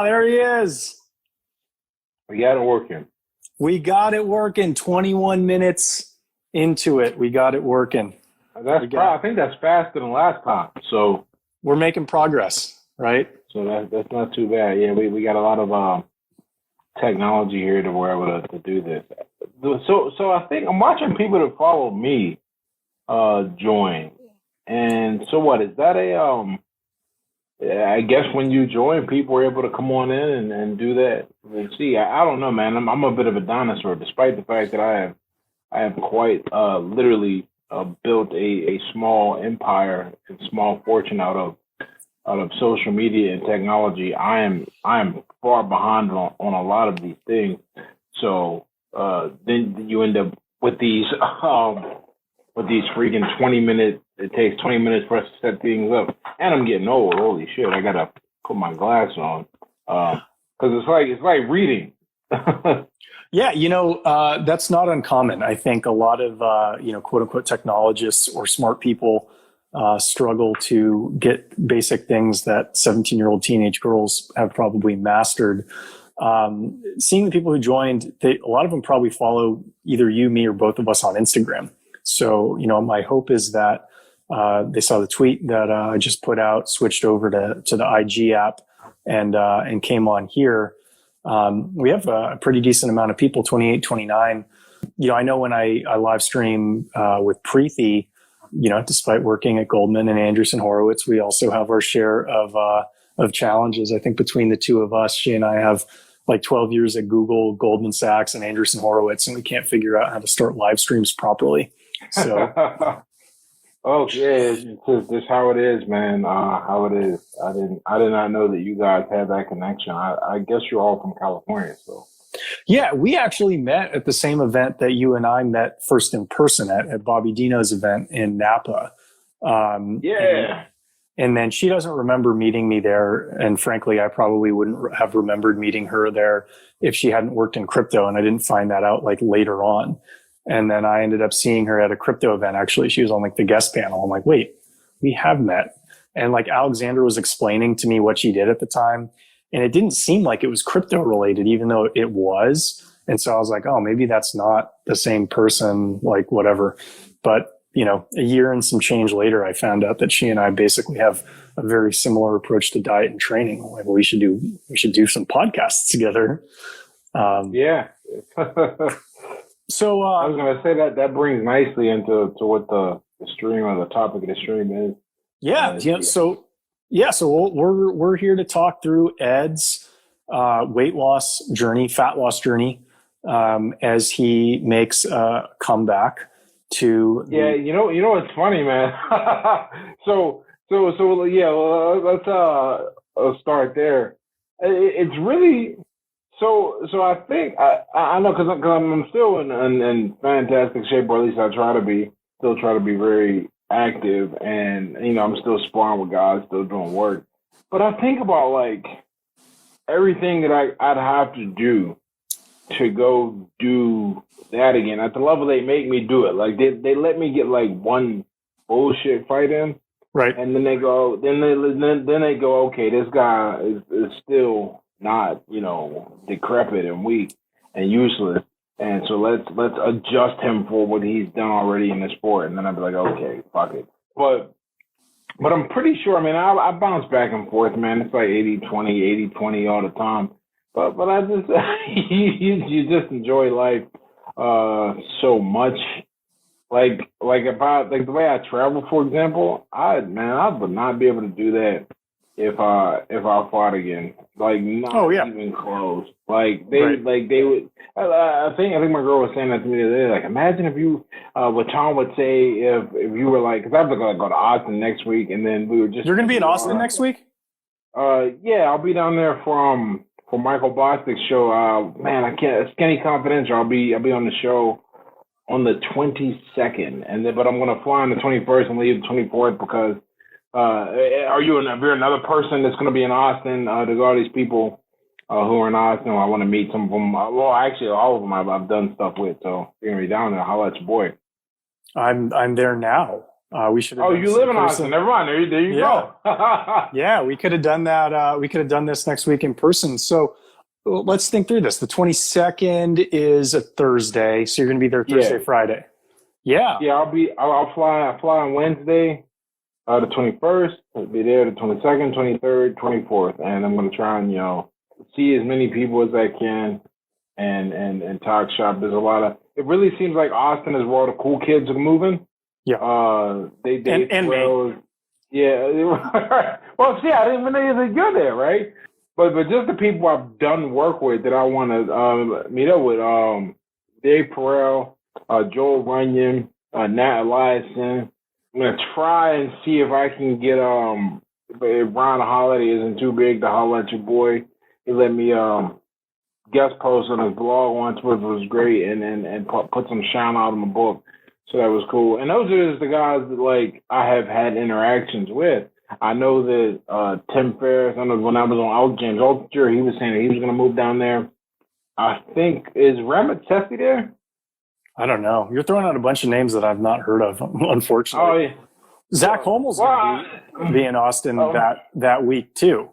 there he is. We got it working. We got it working. 21 minutes into it. We got it working. I think that's faster than last time. So we're making progress, right? So that's not too bad. Yeah, we got a lot of technology here to we're able to do this. So I think I'm watching people that follow me join. And so what is that I guess when you join, people are able to come on in and do that. And see, I don't know, man. I'm a bit of a dinosaur, despite the fact that I have quite literally built a small empire and small fortune out of social media and technology. I am far behind on a lot of these things. So then you end up with these freaking 20-minute. It takes 20 minutes for us to set things up, and I'm getting old. Holy shit! I gotta put my glass on because it's like reading. Yeah, that's not uncommon. I think a lot of quote unquote technologists or smart people struggle to get basic things that 17-year-old teenage girls have probably mastered. Seeing the people who joined, a lot of them probably follow either you, me, or both of us on Instagram. So, my hope is that they saw the tweet that I just put out, switched over to the IG app, and came on here. We have a pretty decent amount of people, 28, 29. I know when I live stream with Preethi, despite working at Goldman and Andreessen Horowitz, we also have our share of challenges. I think between the two of us, she and I have like 12 years at Google, Goldman Sachs, and Andreessen Horowitz, and we can't figure out how to start live streams properly. So, oh yeah, it's just how it is, man. How it is. I did not know that you guys had that connection. I guess you're all from California, so. Yeah, we actually met at the same event that you and I met first in person at Bobby Dino's event in Napa. And then she doesn't remember meeting me there. And frankly, I probably wouldn't have remembered meeting her there if she hadn't worked in crypto. And I didn't find that out like later on. And then I ended up seeing her at a crypto event. Actually, she was on like the guest panel. I'm like, wait, we have met. And like Alexandra was explaining to me what she did at the time. And it didn't seem like it was crypto related, even though it was. And so I was like, oh, maybe that's not the same person, like whatever. But, a year and some change later, I found out that she and I basically have a very similar approach to diet and training. Like, well, we should do some podcasts together. Yeah. So I was going to say that brings nicely into what the stream or the topic of the stream is. Yeah. So we're here to talk through Ed's weight loss journey, fat loss journey, as he makes a comeback to. Yeah, it's funny, man. so yeah. Well, let's start there. It's really. So I think I know because I'm still in fantastic shape, or at least I try to be. Still try to be very active, and I'm still sparring with guys, still doing work. But I think about like everything that I'd have to do to go do that again at the level they make me do it. Like they let me get like one bullshit fight in, right? And then they go, okay, this guy is still not, decrepit and weak and useless. And so let's adjust him for what he's done already in the sport. And then I'd be like, okay, fuck it. But I'm pretty sure, I bounce back and forth, man. It's like 80-20 all the time. But I just, you just enjoy life so much. Like the way I travel, for example, I would not be able to do that if I fought again. Like not even close. Like they would. I think my girl was saying that to me the other day. Like, imagine if you, what Tom would say if you were like, because I'm gonna go to Austin next week, and then we were just. You're gonna be in Austin next week? Yeah, I'll be down there for Michael Bostic's show. Man, I can't. Skinny Confidential. I'll be on the show on the 22nd, but I'm gonna fly on the 21st and leave the 24th because. Are you another person that's going to be in Austin? There's all these people who are in Austin. I want to meet some of them. Well, actually, all of them I've done stuff with. So if you're going to be down there, holla at your boy. I'm there now. We should have Oh, done you this live in in person. Austin. Never mind. There you Yeah. go. Yeah, we could have done that. We could have done this next week in person. So let's think through this. The 22nd is a Thursday, so you're going to be there Thursday, Yeah. Friday. Yeah. Yeah, I'll fly on Wednesday, the 21st. I'll be there the 22nd, 23rd, 24th. And I'm going to try and, see as many people as I can and talk shop. There's a lot of, it really seems like Austin is where all the cool kids are moving. Yeah. They and well, yeah. Well, see, I didn't even know you're there, right? But just the people I've done work with that I want to meet up with, Dave Perel, Joel Runyon, Nat Eliason. I'm gonna try and see if I can get if Ron Holiday isn't too big to holler at your boy. He let me guest post on his blog once, which was great, and put some shine out in the book. So that was cool. And those are just the guys that like I have had interactions with. I know that Tim Ferriss, I know when I was on James Altucher, he was saying that he was gonna move down there. I think is Ramit Sethi there? I don't know. You're throwing out a bunch of names that I've not heard of, unfortunately. Oh yeah. Zach Holmel's going to be in Austin that week too.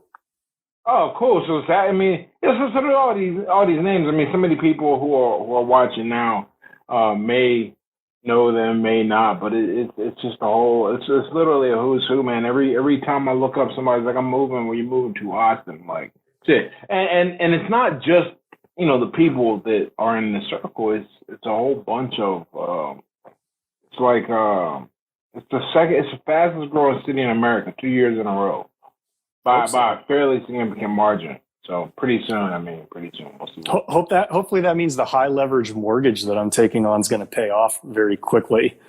Oh, cool. So that, I mean, so all these names. I mean, so many people who are watching now may know them, may not, but it's just a whole. It's literally a who's who, man. Every time I look up somebody's like, I'm moving. Where you moving to Austin? I'm like, shit. And it's not just the people that are in the circle. It's a whole bunch of. It's like it's the fastest growing city in America 2 years in a row. By a fairly significant margin. So pretty soon. We'll see. Hopefully that means the high leverage mortgage that I'm taking on is going to pay off very quickly.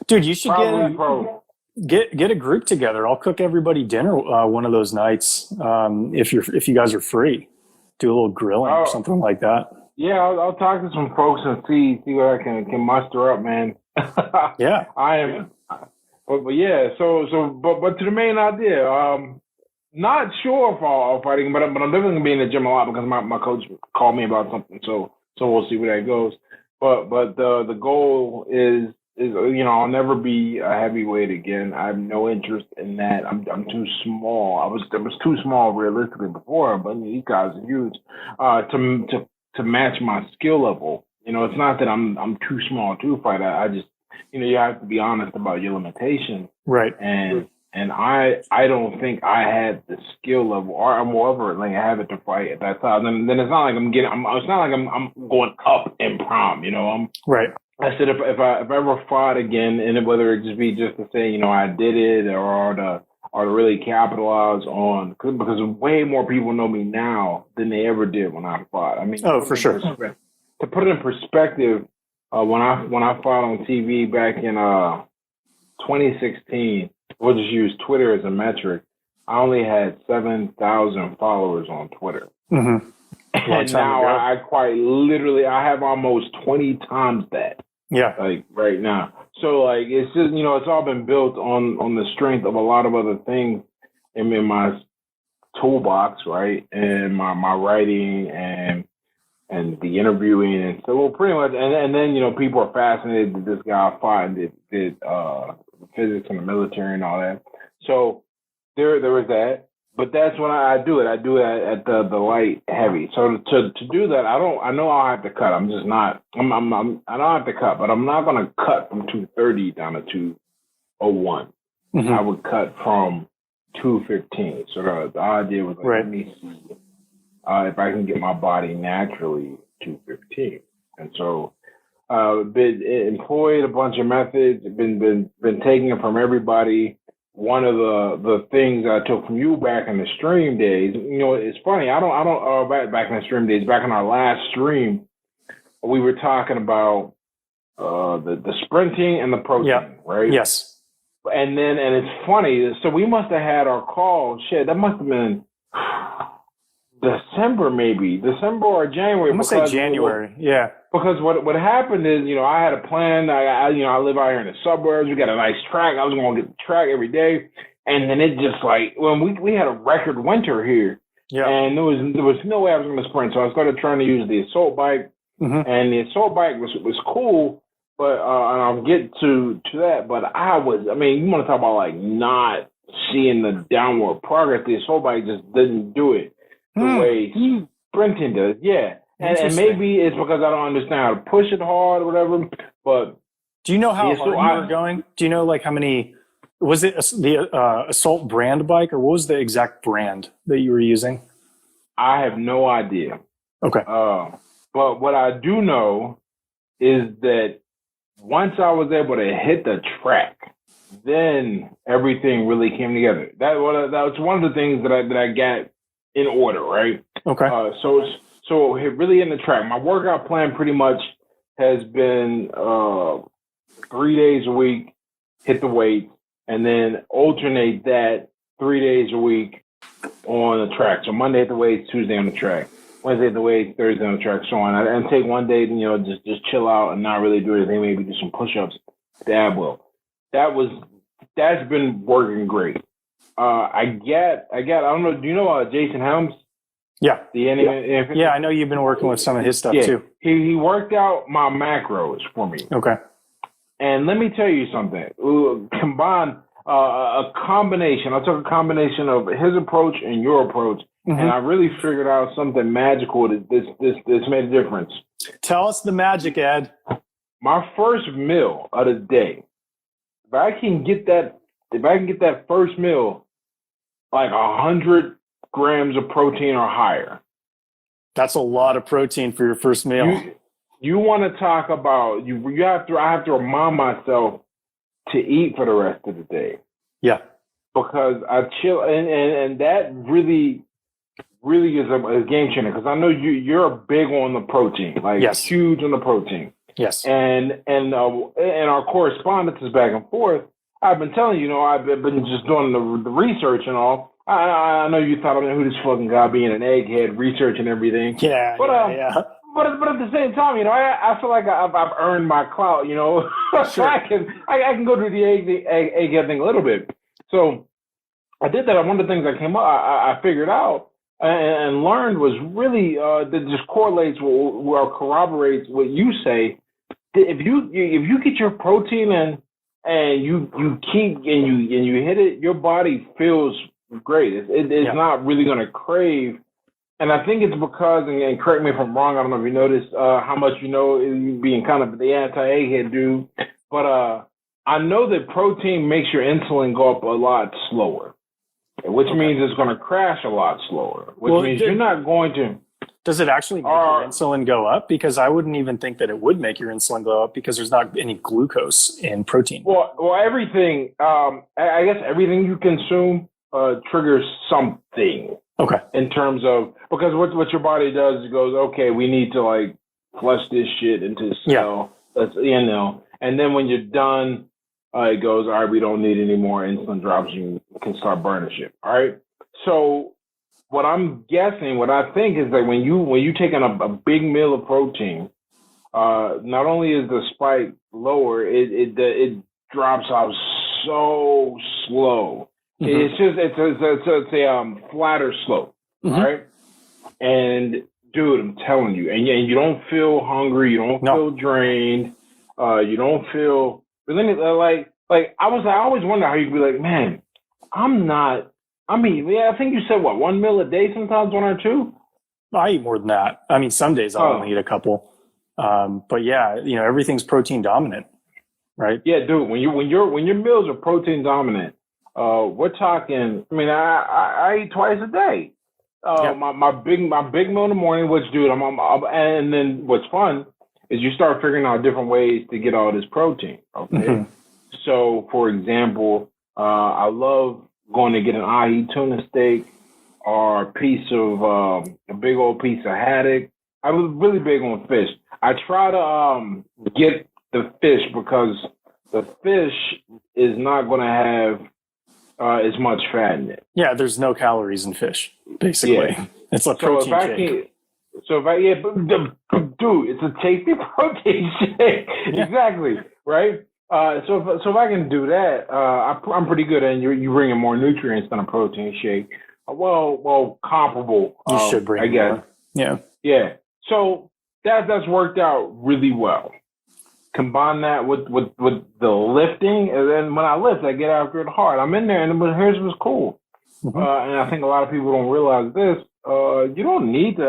Dude, you should get a group together. I'll cook everybody dinner one of those nights if you guys are free. Do a little grilling or something like that. Yeah, I'll talk to some folks and see what I can muster up, man. Yeah, I am. But yeah, so but to the main idea, not sure if I'll fighting, but I'm definitely gonna be in the gym a lot because my coach called me about something. So we'll see where that goes. But the goal is I'll never be a heavyweight again. I have no interest in that. I'm too small. I was too small realistically before, but these guys are huge to match my skill level. It's not that I'm too small to fight. I just you have to be honest about your limitations. Right. And I don't think I had the skill level or more of it, like I have it to fight at that time. Then it's not like it's not like I'm going up in prom, right. I said if I ever fought again, and whether it just be just to say, I did it or to really capitalize on, because way more people know me now than they ever did when I fought. I mean, for sure. To put it in perspective, when I fought on TV back in 2016, we'll just use Twitter as a metric. I only had 7,000 followers on Twitter, and now I quite literally I have almost 20 times that. Yeah, like right now. So like it's just it's all been built on the strength of a lot of other things in my toolbox, right, and my writing and the interviewing, and so pretty much, and then people are fascinated that this guy fought and did physics in the military and all that. So there was that, but that's when I do it. I do it at the light heavy. So to do that, I know I'll have to cut. I'm just not. I don't have to cut, but I'm not going to cut from 230 down to 201. I would cut from 215. So the idea was let me see if I can get my body naturally 215. And so been employed a bunch of methods, been taking it from everybody. One of the things I took from you back in the stream days, it's funny. Back in the stream days, back in our last stream, we were talking about the sprinting and the protein, right? Yes. And it's funny. So we must have had our call. Shit, that must have been December or January. I'm gonna say January. Yeah. Because what happened is, I had a plan. I live out here in the suburbs. We got a nice track. I was going to get the track every day, and then it just we had a record winter here, and there was no way I was going to sprint. So I started trying to use the assault bike, and the assault bike was cool, But and I'll get to that. But I mean, you want to talk about like not seeing the downward progress? This whole body just didn't do it the way sprinting does. Yeah, and maybe it's because I don't understand how to push it hard or whatever. But do you know how hard you were going? Do you know like how many? Was it the Assault brand bike, or what was the exact brand that you were using? I have no idea. Okay. But what I do know is that once I was able to hit the track, then everything really came together. That was one of the things that I got in order, right? Okay. So really in the track, my workout plan pretty much has been 3 days a week, hit the weight, and then alternate that 3 days a week on the track. So Monday at the weights, Tuesday on the track, Wednesday at the weights, Thursday on the track, so on. And take one day, just chill out and not really do anything. Maybe do some push-ups, dab well. That's been working great. I don't know. Do you know Jason Helms? Yeah. Yeah, I know you've been working with some of his stuff too. He worked out my macros for me. Okay. And let me tell you something. Combine a combination. I took a combination of his approach and your approach, and I really figured out something magical that this made a difference. Tell us the magic, Ed. My first meal of the day. If I can get that first meal, like 100 grams of protein or higher. That's a lot of protein for your first meal. You want to talk about I have to remind myself to eat for the rest of the day. Yeah. Because I chill and that really is a game changer, because I know you're big on the protein, like huge on the protein. Yes. And our correspondence is back and forth. I've been telling you, I've been just doing the research and all. I know you thought, who this fucking guy being an egghead, researching everything. Yeah. But at the same time, I feel like I've earned my clout, so I can go through the egghead thing a little bit. So I did that. One of the things that came up, I figured out and learned was really that just correlates or corroborates what you say. If you get your protein in and you keep and you hit it, your body feels great. It's not really going to crave. And I think it's because, and correct me if I'm wrong, I don't know if you noticed how much being kind of the anti-egghead dude, but I know that protein makes your insulin go up a lot slower, which means it's going to crash a lot slower, which means you're not going to. Does it actually make your insulin go up? Because I wouldn't even think that it would make your insulin go up, because there's not any glucose in protein. Well, everything, I guess everything you consume triggers something. Okay. In terms of, because what your body does, it goes, okay, we need to like flush this shit into the cell. That's, and then when you're done, it goes, all right, we don't need any more insulin drops. You can start burning shit. All right. So what I think is that when you take in a big meal of protein, not only is the spike lower, it drops out so slow. It's a flatter slope, right? And dude, I'm telling you, and you don't feel hungry, you don't feel drained, you don't feel. But then like I always wonder how you could be like, man, I'm not. I mean, I think you said one meal a day, sometimes one or two. I eat more than that. I mean, some days I'll only eat a couple, but yeah, everything's protein dominant, right? Yeah, dude. When your meals are protein dominant. We're talking. I mean, I eat twice a day. My big meal in the morning, which, dude, and then what's fun is you start figuring out different ways to get all this protein. Okay, so for example, I love going to get an ahi tuna steak or a piece of a big old piece of haddock. I was really big on fish. I try to get the fish because the fish is not going to have as much fat in it. Yeah, there's no calories in fish, basically. Yeah. It's a protein shake. Dude, it's a tasty protein shake. Yeah. Exactly, right? So if I can do that, I'm pretty good. And you bring in more nutrients than a protein shake. Well, comparable. You should bring, I guess. More. Yeah. Yeah. So that's worked out really well. combine that with the lifting, and then when I lift, I get after it hard. I'm in there, and here's what's cool. Mm-hmm. And I think a lot of people don't realize this. You don't need to.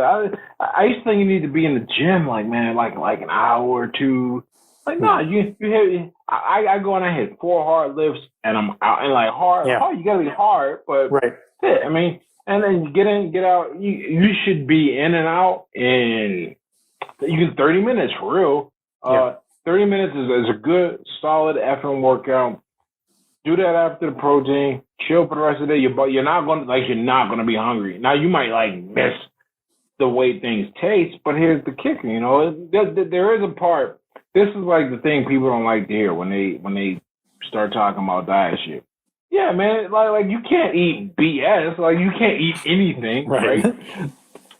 I used to think you need to be in the gym, like an hour or two. Like, no, you hit. I go and I hit 4 hard lifts, and I'm out. And like hard, you gotta be hard, but right. I mean, and then you get in, get out. You should be in and out in 30 minutes for real. 30 minutes is a good, solid effing workout. Do that after the protein. Chill for the rest of the day. You're not gonna be hungry. Now you might miss the way things taste, but here's the kicker. There is a part. This is the thing people don't like to hear when they start talking about diet shit. Yeah, man. Like you can't eat BS. Like you can't eat anything, right?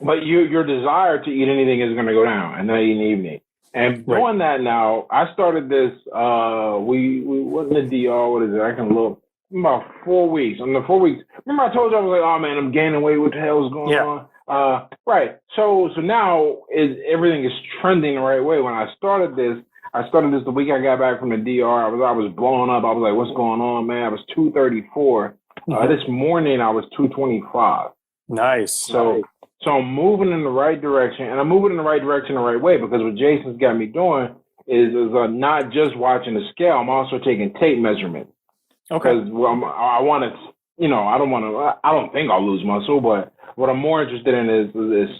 But your desire to eat anything is gonna go down, and then eat in the evening. And doing that now, I started this. We went in the DR. What is it? I can look. About 4 weeks. On the 4 weeks, remember I told you I was like, oh man, I'm gaining weight. What the hell is going on? Right. So now everything is trending the right way. When I started this the week I got back from the DR. I was blowing up. I was like, what's going on, man? I was 234. This morning I was 225. Nice. So I'm moving in the right direction, and I'm moving in the right direction the right way, because what Jason's got me doing is not just watching the scale. I'm also taking tape measurements. Okay. Because I want to, I don't think I'll lose muscle, but what I'm more interested in is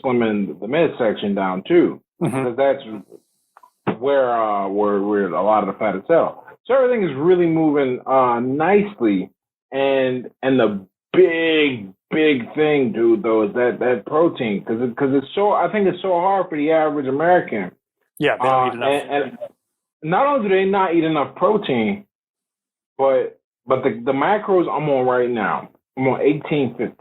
slimming the midsection down too, because that's where a lot of the fat is held. So everything is really moving nicely, and the big thing, dude, though, is that protein, because I think it's so hard for the average American. Yeah, they don't eat enough. And not only do they not eat enough protein, but the macros I'm on right now, I'm on 1850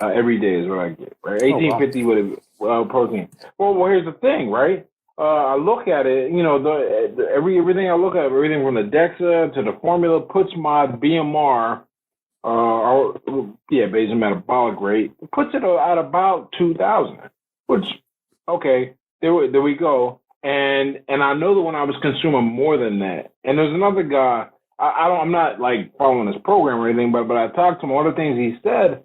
every day is what I get. Right, 1850 with protein. Well, here's the thing, right? I look at it, everything I look at, everything from the DEXA to the formula puts my BMR. Basal metabolic rate, puts it at about 2,000, which, okay, there we go. And I know that when I was consuming more than that, and there's another guy, I'm not following his program or anything, but I talked to him. One of the things he said,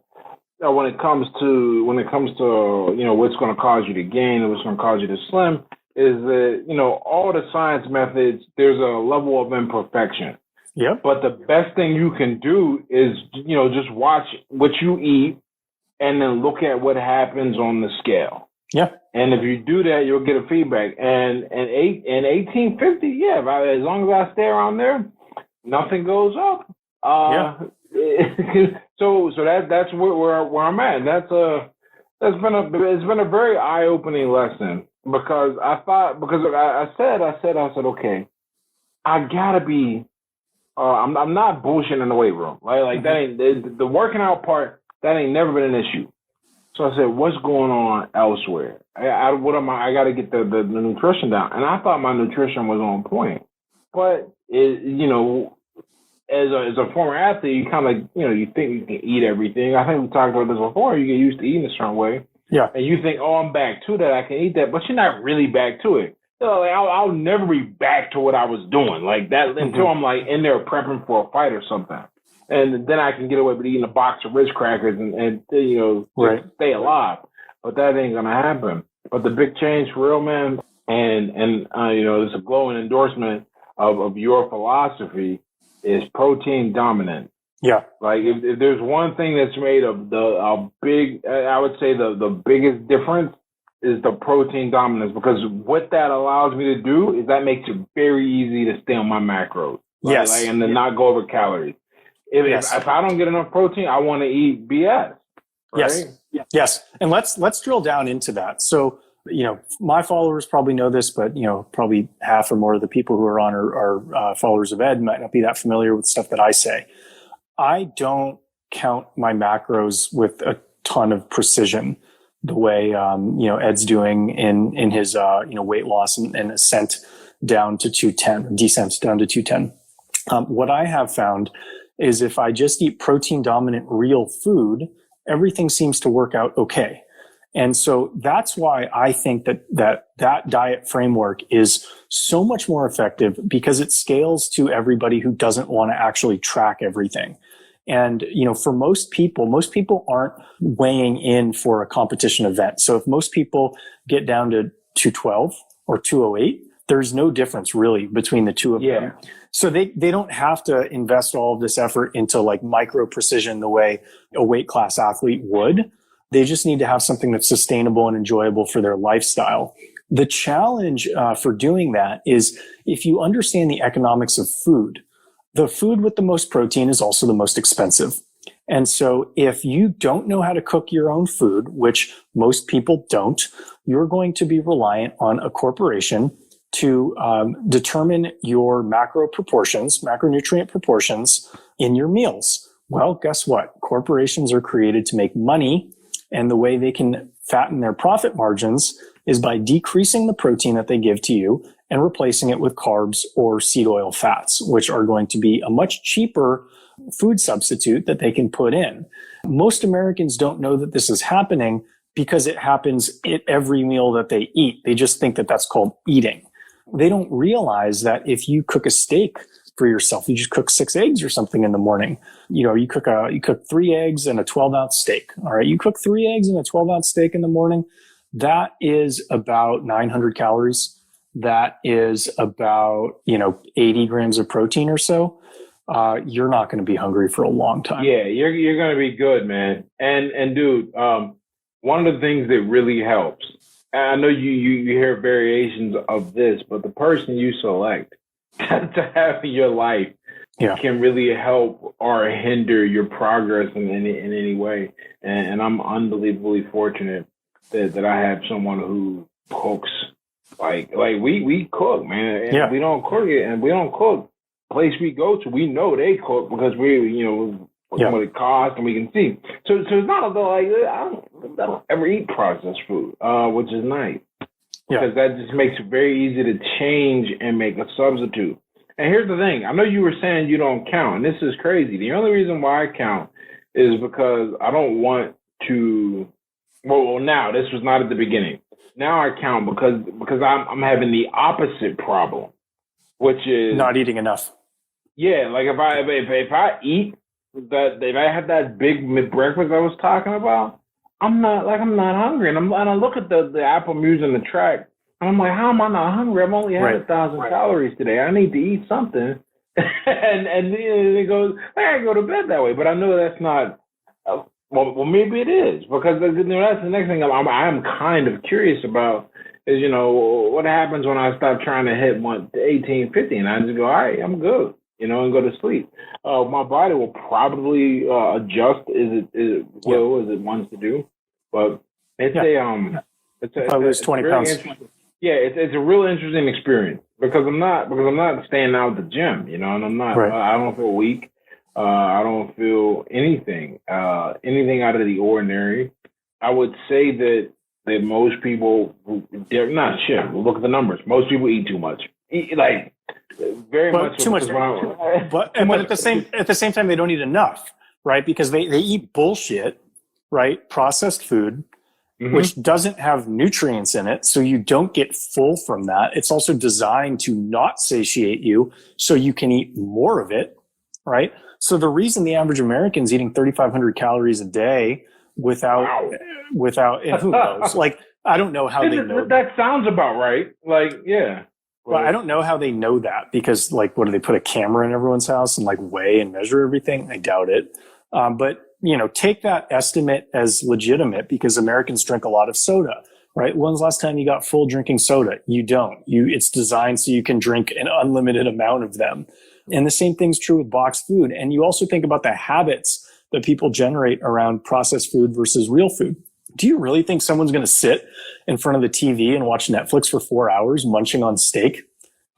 when it comes to what's going to cause you to gain and what's going to cause you to slim, is that all the science methods, there's a level of imperfection. Yep. But the best thing you can do is, just watch what you eat and then look at what happens on the scale. Yeah. And if you do that, you'll get a feedback. And 1850, as long as I stay around there, nothing goes up. So that's where I'm at. It's been a very eye-opening lesson, because I said, okay, I gotta be. I'm not bullshitting in the weight room, right? That ain't the working out part. That ain't never been an issue. So I said, what's going on elsewhere? I got to get the nutrition down, and I thought my nutrition was on point. But as a former athlete, you kind of you think you can eat everything. I think we talked about this before. You get used to eating a certain way, and you think, oh, I'm back to that. I can eat that, but you're not really back to it. I'll never be back to what I was doing like that until I'm in there prepping for a fight or something, and then I can get away with eating a box of Ritz crackers and stay alive. But that ain't gonna happen. But the big change for real, man, and it's a glowing endorsement of your philosophy, is protein dominant. Yeah. If there's one thing that's made of I would say the biggest difference is the protein dominance, because what that allows me to do is that makes it very easy to stay on my macros. And then not go over calories. If I don't get enough protein, I want to eat BS. Right? Yes. And let's drill down into that. So, my followers probably know this, but, probably half or more of the people who are on are followers of Ed, might not be that familiar with stuff that I say. I don't count my macros with a ton of precision, the way Ed's doing in his weight loss and ascent down to 210, descent down to 210. What I have found is if I just eat protein dominant real food, everything seems to work out okay. And so that's why I think that diet framework is so much more effective, because it scales to everybody who doesn't want to actually track everything. And, for most people aren't weighing in for a competition event. So if most people get down to 212 or 208, there's no difference really between the two of them. So they don't have to invest all of this effort into like micro precision the way a weight class athlete would. They just need to have something that's sustainable and enjoyable for their lifestyle. The challenge for doing that is, if you understand the economics of food, the food with the most protein is also the most expensive. And so if you don't know how to cook your own food, which most people don't, you're going to be reliant on a corporation to determine your macronutrient proportions in your meals. Well, guess what? Corporations are created to make money, and the way they can fatten their profit margins is by decreasing the protein that they give to you and replacing it with carbs or seed oil fats, which are going to be a much cheaper food substitute that they can put in. Most Americans don't know that this is happening because it happens at every meal that they eat. They just think that that's called eating. They don't realize that if you cook a steak for yourself, you just cook 6 eggs or something in the morning. You cook 3 eggs and a 12-ounce steak. All right. You cook 3 eggs and a 12-ounce steak in the morning. That is about 900 calories. That is about, 80 grams of protein or so. You're not going to be hungry for a long time. Yeah, you're going to be good, man. And dude, one of the things that really helps, and I know you hear variations of this, but the person you select to have in your life can really help or hinder your progress in any way. And I'm unbelievably fortunate that I have someone who cooks. Like we cook, man, and we don't cook it, and we don't cook. Place we go to, we know they cook because what it costs and we can see. So it's not like I don't ever eat processed food, which is nice because that just makes it very easy to change and make a substitute. And here's the thing: I know you were saying you don't count, and this is crazy. The only reason why I count is because I don't want to. Well, now this was not at the beginning. Now I count because I'm having the opposite problem, which is not eating enough. Yeah, like if I eat that, if I have that big breakfast I was talking about, I'm not hungry, and I look at the Apple Music and the track, and I'm like, how am I not hungry? I've only had 1,000 calories today. I need to eat something, and it goes, I go to bed that way. But I know that's not. Well, maybe it is, because that's the next thing I'm kind of curious about is, what happens when I stop trying to hit 18, 50, and I just go, all right, I'm good, and go to sleep. My body will probably adjust as it wants to do, but it's I lose 20 pounds. It's a real interesting experience because I'm not staying out at the gym, and I'm not. I don't feel weak. I don't feel anything out of the ordinary. I would say that most people, they're not shit. Look at the numbers. Most people eat too much. Very much too much. But at the same time, they don't eat enough, right? Because they eat bullshit, right? Processed food, which doesn't have nutrients in it, so you don't get full from that. It's also designed to not satiate you, so you can eat more of it, right? So the reason the average American's eating 3,500 calories a day without, and who knows? I don't know how they know that. Sounds about right. Well, I don't know how they know that because, what do they put a camera in everyone's house and weigh and measure everything? I doubt it. But take that estimate as legitimate because Americans drink a lot of soda, right? When's the last time you got full drinking soda? You don't. It's designed so you can drink an unlimited amount of them. And the same thing's true with boxed food. And you also think about the habits that people generate around processed food versus real food. Do you really think someone's going to sit in front of the TV and watch Netflix for 4 hours munching on steak?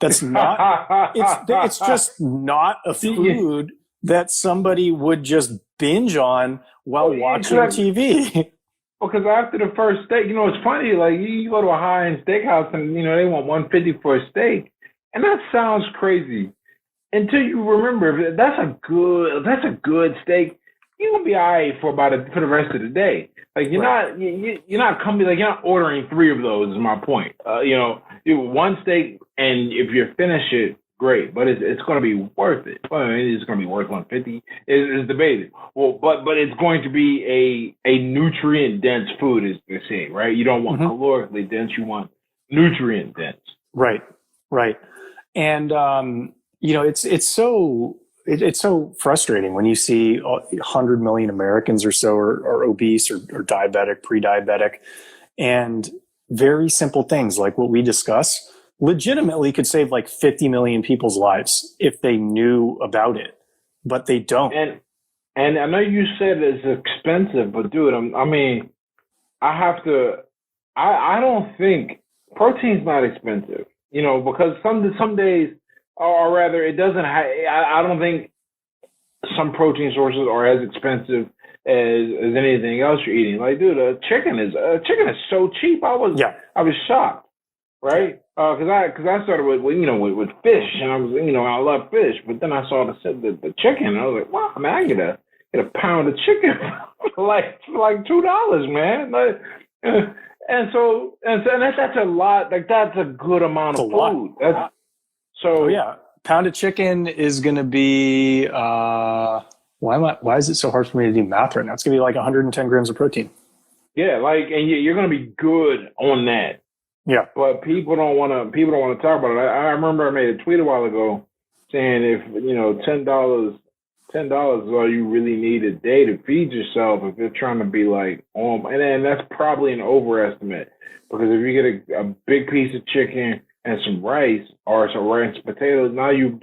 That's not, it's just not a food that somebody would just binge on while watching TV. Because after the first steak, it's funny, you go to a high-end steakhouse and, they want $150 for a steak. And that sounds crazy. Until you remember, that's a good steak. you're gonna be all right for for the rest of the day. Like you're not coming like you're not ordering 3 of those. Is my point. You one steak, and if you finish it, great. But it's gonna be worth it. Well, it's gonna be worth 150. It's debated. Well, but it's going to be a nutrient dense food, is the saying, right? You don't want calorically dense. You want nutrient dense. Right. And it's so frustrating when you see 100 million Americans or so are obese or diabetic, pre-diabetic, and very simple things like what we discuss legitimately could save like 50 million people's lives if they knew about it, but they don't. And I know you said it's expensive, but dude, I don't think protein's not expensive, because some days, or rather, it doesn't. I don't think some protein sources are as expensive as anything else you're eating. Like, dude, chicken is so cheap. I was shocked, right? Because I started with fish, and I was I love fish, but then I saw the chicken, and I was like, wow, man, I get a pound of chicken for like $2, man. Like, and that's a lot. Like that's a good amount of food. Pound of chicken is going to be, why is it so hard for me to do math right now? It's going to be like 110 grams of protein. Yeah. and you're going to be good on that. Yeah. But people don't want to talk about it. I remember I made a tweet a while ago saying if, $10 is all you really need a day to feed yourself if you're trying to be like, and that's probably an overestimate, because if you get a big piece of chicken and some rice or some rice and potatoes, now you've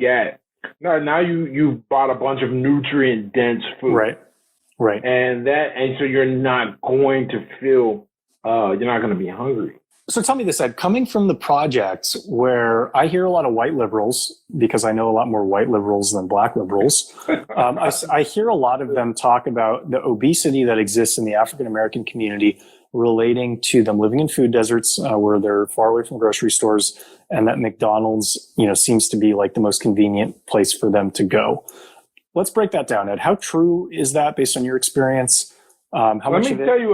bought a bunch of nutrient dense food. Right. And so you're not going to feel, you're not going to be hungry. So tell me this, Ed, coming from the projects where I hear a lot of white liberals, because I know a lot more white liberals than black liberals, I hear a lot of them talk about the obesity that exists in the African-American community relating to them living in food deserts where they're far away from grocery stores, and that McDonald's, seems to be like the most convenient place for them to go. Let's break that down, Ed. How true is that based on your experience? Let me tell you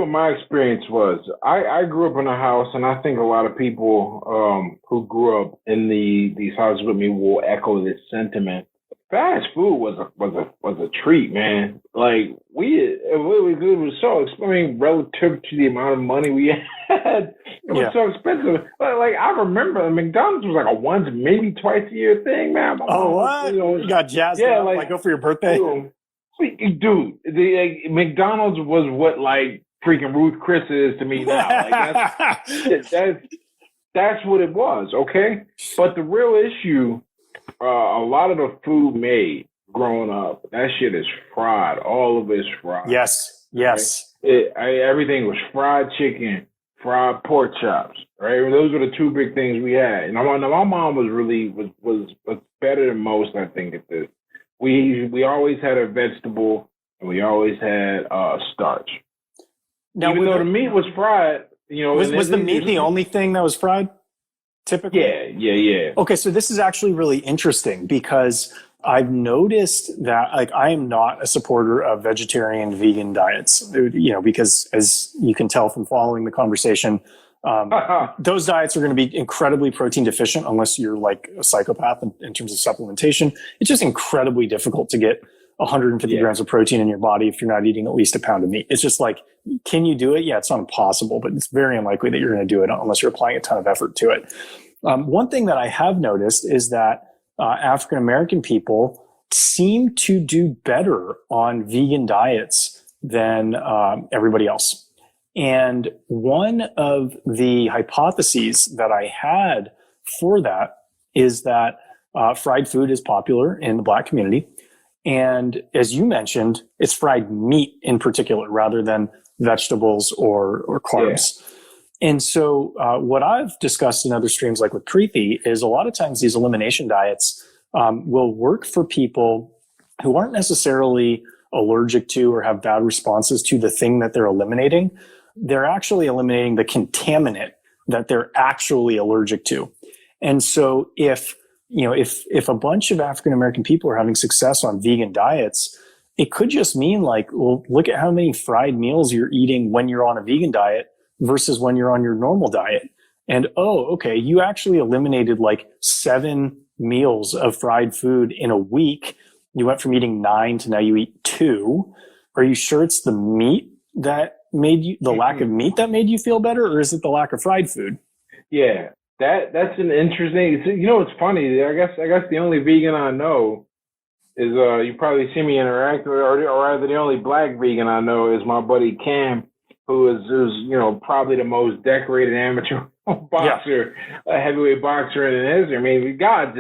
what my experience was. I grew up in a house, and I think a lot of people who grew up in these houses with me will echo this sentiment. Fast food was a treat, man. Like it was so, relative to the amount of money we had, it was so expensive. But like I remember, McDonald's was like a once, maybe twice a year thing, man. What? You got jazzed up, like go for your birthday. Dude, McDonald's was what like freaking Ruth Chris is to me now. Like that's what it was, okay? But the real issue, a lot of the food made growing up, that shit is fried. All of it's fried. Yes. Everything was fried chicken, fried pork chops, right? Those were the 2 big things we had. And my mom was better than most, I think, at this. We always had a vegetable, and we always had starch. Now, even though the meat was fried, was the meat the only thing that was fried? Typically, yeah. Okay, so this is actually really interesting because I've noticed that, like, I am not a supporter of vegetarian, vegan diets. Because as you can tell from following the conversation, those diets are going to be incredibly protein deficient unless you're like a psychopath in terms of supplementation. It's just incredibly difficult to get 150 grams of protein in your body if you're not eating at least a pound of meat. It's just like, can you do it? Yeah, it's not impossible, but it's very unlikely that you're going to do it unless you're applying a ton of effort to it. One thing that I have noticed is that African-American people seem to do better on vegan diets than everybody else. And one of the hypotheses that I had for that is that fried food is popular in the Black community. And as you mentioned, it's fried meat in particular rather than vegetables or carbs. Yeah. And so what I've discussed in other streams like with Preeti is a lot of times these elimination diets will work for people who aren't necessarily allergic to or have bad responses to the thing that they're eliminating. They're actually eliminating the contaminant that they're actually allergic to. And so if a bunch of African-American people are having success on vegan diets, it could just mean like, well, look at how many fried meals you're eating when you're on a vegan diet versus when you're on your normal diet. And oh, okay, you actually eliminated like 7 meals of fried food in a week. You went from eating 9 to now you eat 2. Are you sure it's the meat that made you, the lack of meat that made you feel better, or is it the lack of fried food? Yeah, that's an interesting. You know, it's funny. I guess the only vegan I know is you probably see me interact with, or rather the only black vegan I know is my buddy Cam, who's you know, probably the most decorated amateur boxer, a heavyweight boxer in history. I mean, God,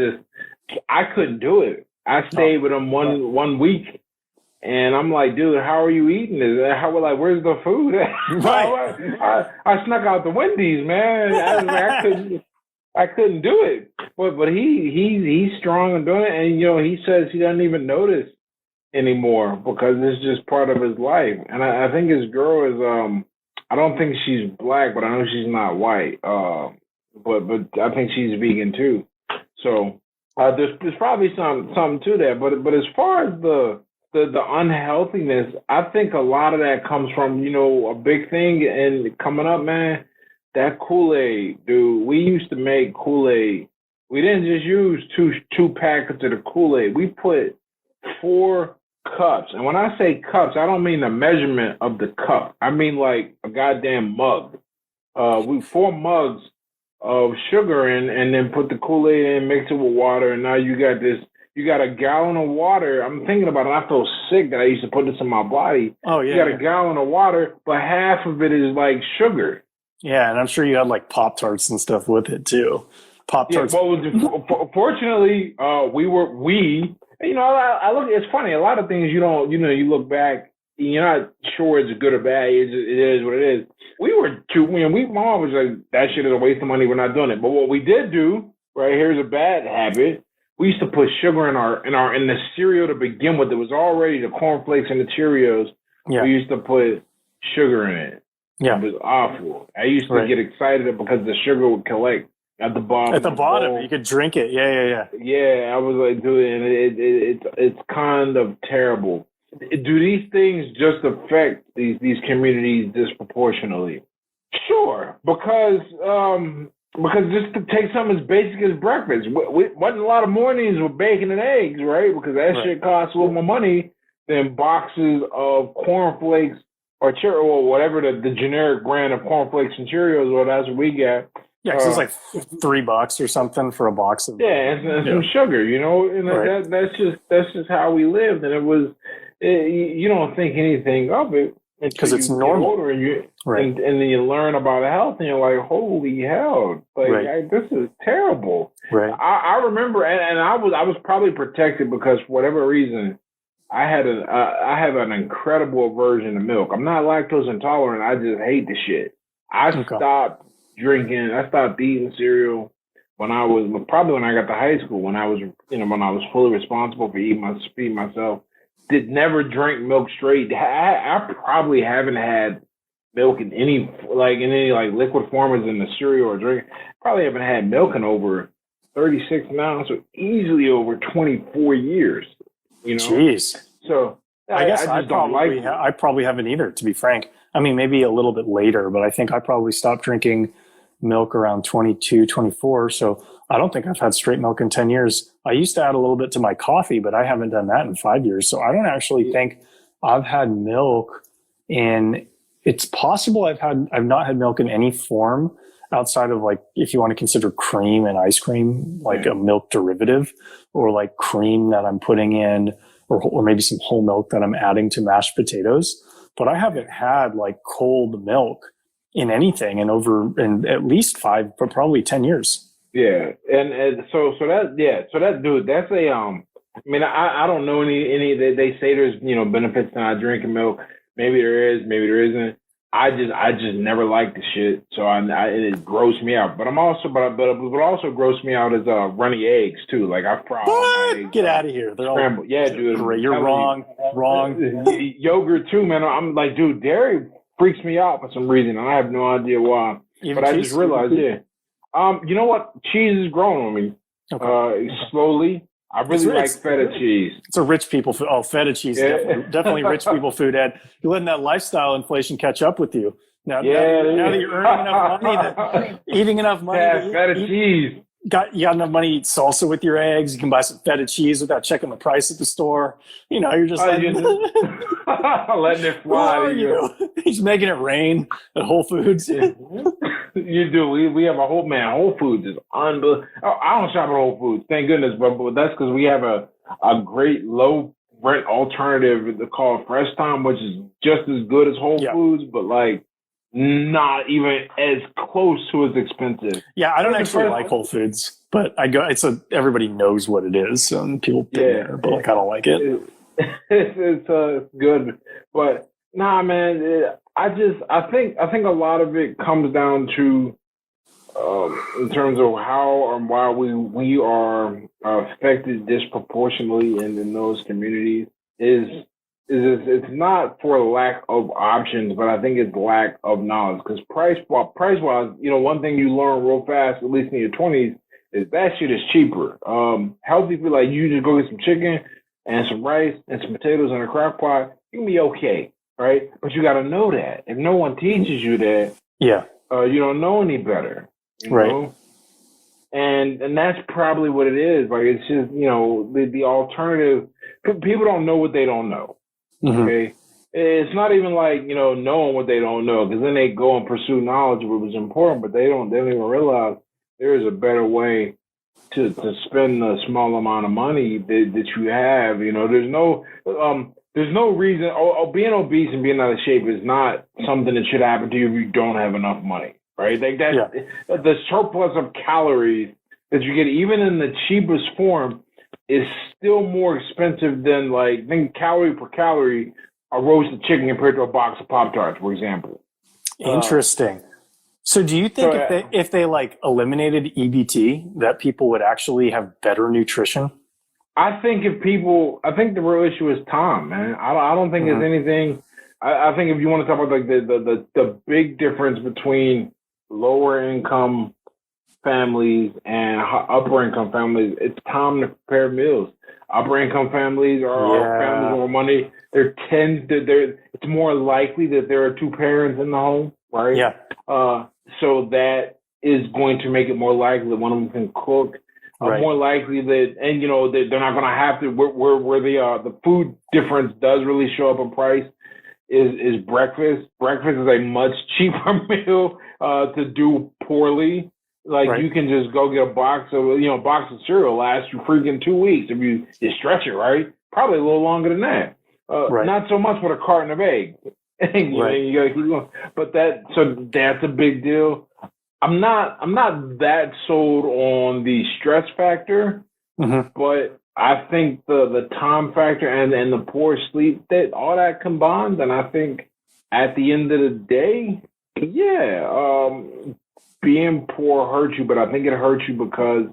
I couldn't do it. I stayed with him one week. And I'm like, dude, how are you eating this? Where's the food? Right. I snuck out the Wendy's, man. I couldn't do it. But he's strong and doing it. And, you know, he says he doesn't even notice anymore because it's just part of his life. And I think his girl is, I don't think she's black, but I know she's not white. But I think she's vegan too. So there's probably something to that. But as far as the unhealthiness, I think a lot of that comes from, you know, a big thing and coming up, man, that Kool-Aid, dude. We used to make Kool-Aid. We didn't just use two packets of the Kool-Aid. We put 4 cups. And when I say cups, I don't mean the measurement of the cup. I mean like a goddamn mug. 4 mugs of sugar in, and then put the Kool-Aid in, mix it with water, and now you got a gallon of water. I'm thinking about it. I feel sick that I used to put this in my body. Oh, yeah. You got a gallon of water, but half of it is like sugar. Yeah, and I'm sure you had like Pop-Tarts and stuff with it too. Pop-Tarts. Yeah, well, fortunately, you know, I look, it's funny. A lot of things you look back, you're not sure it's good or bad. It is what it is. My mom was like, that shit is a waste of money. We're not doing it. But what we did do, right, here's a bad habit. We used to put sugar in the cereal to begin with. It was already the cornflakes and the Cheerios. Yeah. We used to put sugar in it. Yeah. It was awful. I used to get excited because the sugar would collect at the bottom. At the bottom, you could drink it. Yeah. Yeah, I was like, dude, and it's kind of terrible. Do these things just affect these communities disproportionately? Sure, because just to take something as basic as breakfast, wasn't a lot of mornings with bacon and eggs, right? Because that shit costs a little more money than boxes of cornflakes or whatever the generic brand of cornflakes and Cheerios, or that's what we got. Yeah, because it's like $3 or something for a box of and some sugar, you know. And that's just how we lived, and it was. You don't think anything of it because it's normal. Older and then you learn about health, and you're like, holy hell, like this is terrible. Right. I remember, and I was probably protected because for whatever reason, I have an incredible aversion to milk. I'm not lactose intolerant. I just hate the shit. I stopped eating cereal when I got to high school, when I was fully responsible for feeding myself. Never drank milk straight. I probably haven't had milk in any liquid form as in the cereal or drink. Probably haven't had milk in over 36 now, so easily over 24 years. You know. Jeez. So I guess I probably haven't either, to be frank. I mean, maybe a little bit later, but I think I probably stopped drinking milk around 22, 24. So I don't think I've had straight milk in 10 years. I used to add a little bit to my coffee, but I haven't done that in 5 years. So I don't actually think I've had milk it's possible I've not had milk in any form outside of, like, if you want to consider cream and ice cream, like a milk derivative, or like cream that I'm putting in, or maybe some whole milk that I'm adding to mashed potatoes. But I haven't had like cold milk in anything in at least 5, but probably 10 years. Yeah. And so that dude, that's a, I mean, I don't know any, they say there's, benefits to not drinking milk. Maybe there is, maybe there isn't. I just never liked the shit. So it grossed me out. But what also grossed me out is, runny eggs too. Like I fry what? Eggs. Get out of here. They're scrambled. Yeah, dude. Great. You're wrong. Yogurt too, man. I'm like, dude, dairy freaks me out for some reason. I have no idea why. But I just realized, you know what? Cheese is growing on me. Okay. Slowly. I really like feta cheese. It's a rich people food. Oh, feta cheese, definitely rich people food, Ed. You're letting that lifestyle inflation catch up with you. Now that you're earning enough money, eating enough money. Yeah, feta cheese. You got enough money to eat salsa with your eggs. You can buy some feta cheese without checking the price at the store. You're just letting it fly. He's making it rain at Whole Foods. You do. We have a Whole Foods is unbelievable. I don't shop at Whole Foods, thank goodness, but that's because we have a great low rent alternative called Fresh Time, which is just as good as Whole Foods, but like not even as close to as expensive. Yeah, I don't actually like Whole Foods, but I go. Everybody knows what it is, and people pay there, but like I don't like it. It's good, but nah, man. I think a lot of it comes down to in terms of how and why we are affected disproportionately in those communities is it's not for lack of options, but I think it's lack of knowledge. Because price wise, one thing you learn real fast, at least in your 20s, is that shit is cheaper. Healthy food, like you just go get some chicken and some rice and some potatoes in a crock pot, you can be okay, right? But you got to know that. If no one teaches you that, you don't know any better, right? Know? And that's probably what it is. Like it's just the alternative. People don't know what they don't know. Okay, it's not even like knowing what they don't know, because then they go and pursue knowledge, which is important, but they don't even realize there is a better way to spend the small amount of money that you have. There's no reason. Being obese and being out of shape is not something that should happen to you if you don't have enough money, right? Like the surplus of calories that you get, even in the cheapest form, is still more expensive than think calorie per calorie a roasted chicken compared to a box of Pop-Tarts, for example. Interesting. So do you think if they eliminated EBT, that people would actually have better nutrition? I think the real issue is time, man. I don't think there's anything. I think if you want to talk about the big difference between lower income families and upper income families, it's time to prepare meals. Upper income families are families with more money. It's more likely that there are two parents in the home, right? Yeah. So that is going to make it more likely that one of them can cook. More likely that, and that they're not going to have to. Where the food difference does really show up in price is breakfast. Breakfast is a much cheaper meal to do poorly. You can just go get a box of cereal lasts you freaking 2 weeks if you stretch it right. Probably a little longer than that. Not so much with a carton of eggs. You gotta keep going. But that's a big deal. I'm not that sold on the stress factor, but I think the time factor and the poor sleep, that all that combined, and I think at the end of the day, being poor hurts you, but I think it hurts you because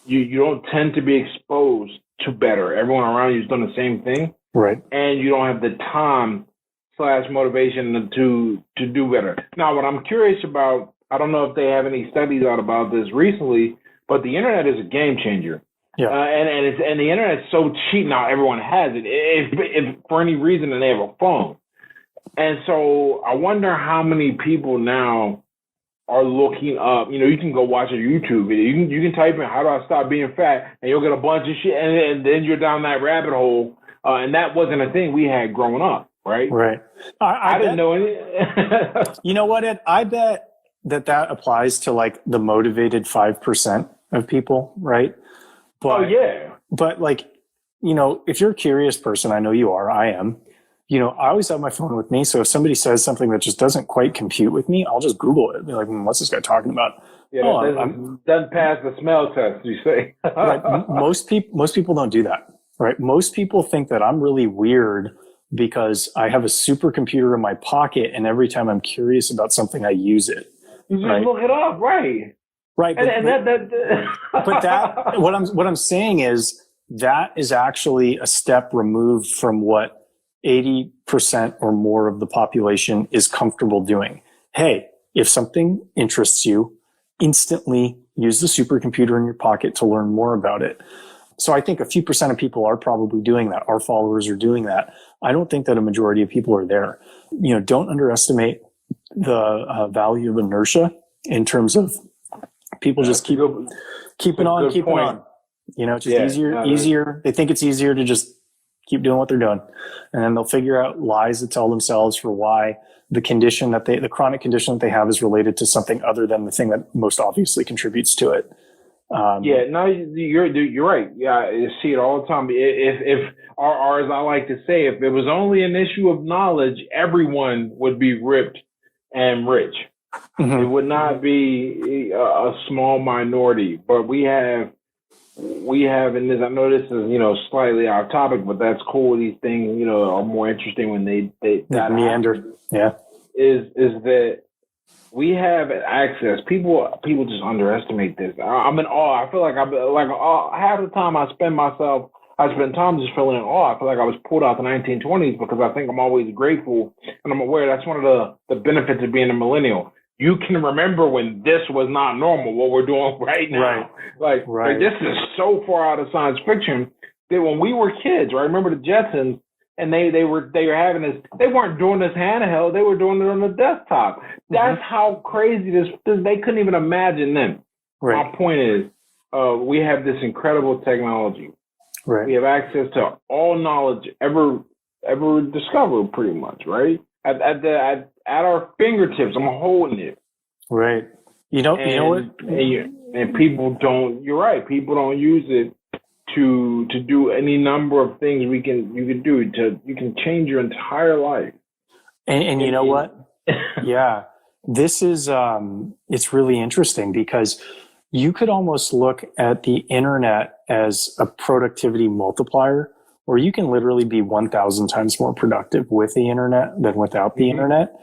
you don't tend to be exposed to better. Everyone around you is doing the same thing. Right. And you don't have the time / motivation to do better. Now, what I'm curious about, I don't know if they have any studies out about this recently, but the internet is a game changer. Yeah. And the internet's so cheap now, everyone has it. If for any reason they have a phone. And so I wonder how many people now are looking up, you can go watch a YouTube video. You can type in "how do I stop being fat," and you'll get a bunch of shit, and then you're down that rabbit hole. And that wasn't a thing we had growing up, right? Right. I didn't know any. You know what, Ed? I bet that applies to the motivated 5% of people, right? But, But if you're a curious person, I know you are, I am. I always have my phone with me. So if somebody says something that just doesn't quite compute with me, I'll just Google it. Be like, what's this guy talking about? Yeah, doesn't pass the smell test, you say. Right. Most people don't do that, right? Most people think that I'm really weird because I have a supercomputer in my pocket, and every time I'm curious about something, I use it. You just look it up, right? Right. But what I'm saying is that is actually a step removed from what 80% or more of the population is comfortable doing. Hey, if something interests you, instantly use the supercomputer in your pocket to learn more about it. So I think a few percent of people are probably doing that. Our followers are doing that. I don't think that a majority of people are there. Don't underestimate the value of inertia in terms of people just keeping on. It's just easier. They think it's easier to just keep doing what they're doing. And then they'll figure out lies to tell themselves for why the chronic condition that they have is related to something other than the thing that most obviously contributes to it. You're right. Yeah, I see it all the time. Or as I like to say, if it was only an issue of knowledge, everyone would be ripped and rich. Mm-hmm. It would not be a small minority. But we have in this. I know this is slightly off topic, but that's cool. These things are more interesting when they meander. Yeah, is that we have access. People just underestimate this. I'm in awe. I feel like half the time I spend time just feeling in awe. I feel like I was pulled out the 1920s because I think I'm always grateful and I'm aware that's one of the benefits of being a millennial. You can remember when this was not normal, what we're doing right now. Right. Like this is so far out of science fiction that when we were kids, right? Remember the Jetsons, and they were having this. They weren't doing this handheld. They were doing it on the desktop. That's how crazy this. They couldn't even imagine then. Right. My point is, we have this incredible technology. Right. We have access to all knowledge ever discovered, pretty much. Right. At our fingertips, I'm holding it. Right. You know what? And people don't. You're right. People don't use it to do any number of things you can do. You can change your entire life. And you know what? Yeah, this is it's really interesting because you could almost look at the internet as a productivity multiplier, where you can literally be 1,000 times more productive with the internet than without the internet.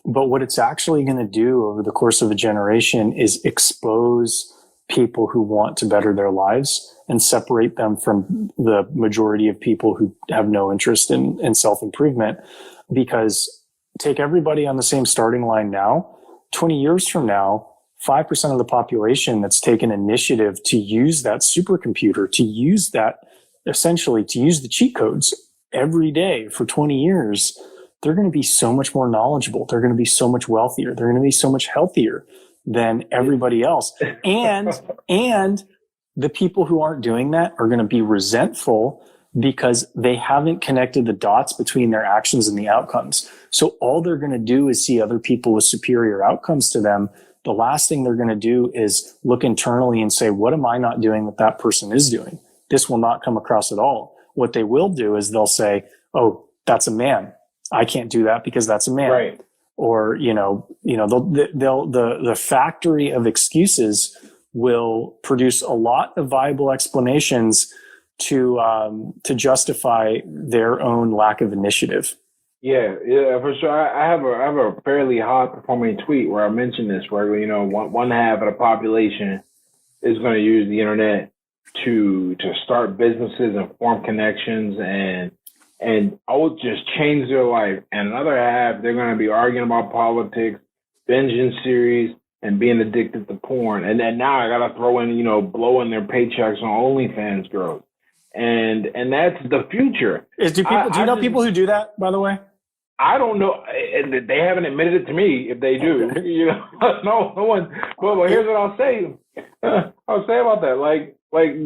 But what it's actually going to do over the course of a generation is expose people who want to better their lives and separate them from the majority of people who have no interest in self-improvement. Because take everybody on the same starting line now, 20 years from now, 5% of the population that's taken initiative to use that supercomputer, to use that, essentially to use the cheat codes every day for 20 years, they're going to be so much more knowledgeable. They're going to be so much wealthier. They're going to be so much healthier than everybody else. And the people who aren't doing that are going to be resentful because they haven't connected the dots between their actions and the outcomes. So all they're going to do is see other people with superior outcomes to them. The last thing they're going to do is look internally and say, what am I not doing that that person is doing? This will not come across at all. What they will do is they'll say, oh, that's a man. I can't do that because that's a man. Right. Or, the factory of excuses will produce a lot of viable explanations to justify their own lack of initiative. Yeah, for sure. I have a fairly high performing tweet where I mentioned this, where one half of the population is going to use the internet to start businesses and form connections and just change their life. And another half, they're going to be arguing about politics, binging series, and being addicted to porn. And then now I got to throw in, blowing their paychecks on OnlyFans girls. And that's the future. Do you know people who do that, by the way? I don't know. They haven't admitted it to me if they do. Okay. No one. Well, here's what I'll say. I'll say about that. Like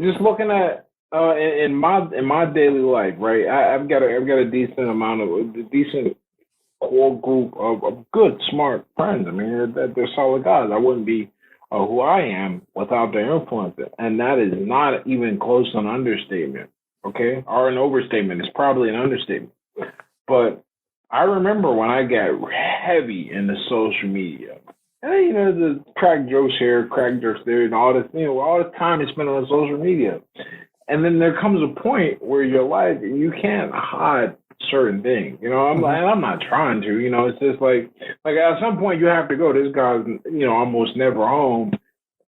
just looking at in my daily life, right? I've got a decent core group of good, smart friends. I mean, they're solid guys. I wouldn't be who I am without their influence, and that is not even close to an understatement. Okay, or an overstatement. It's probably an understatement. But I remember when I got heavy into social media. And, the crack jokes here, crack jokes there, and all this, all this time you spend on social media. And then there comes a point where your life, you can't hide certain things. I'm not trying to, it's just like at some point you have to go, this guy's, almost never home.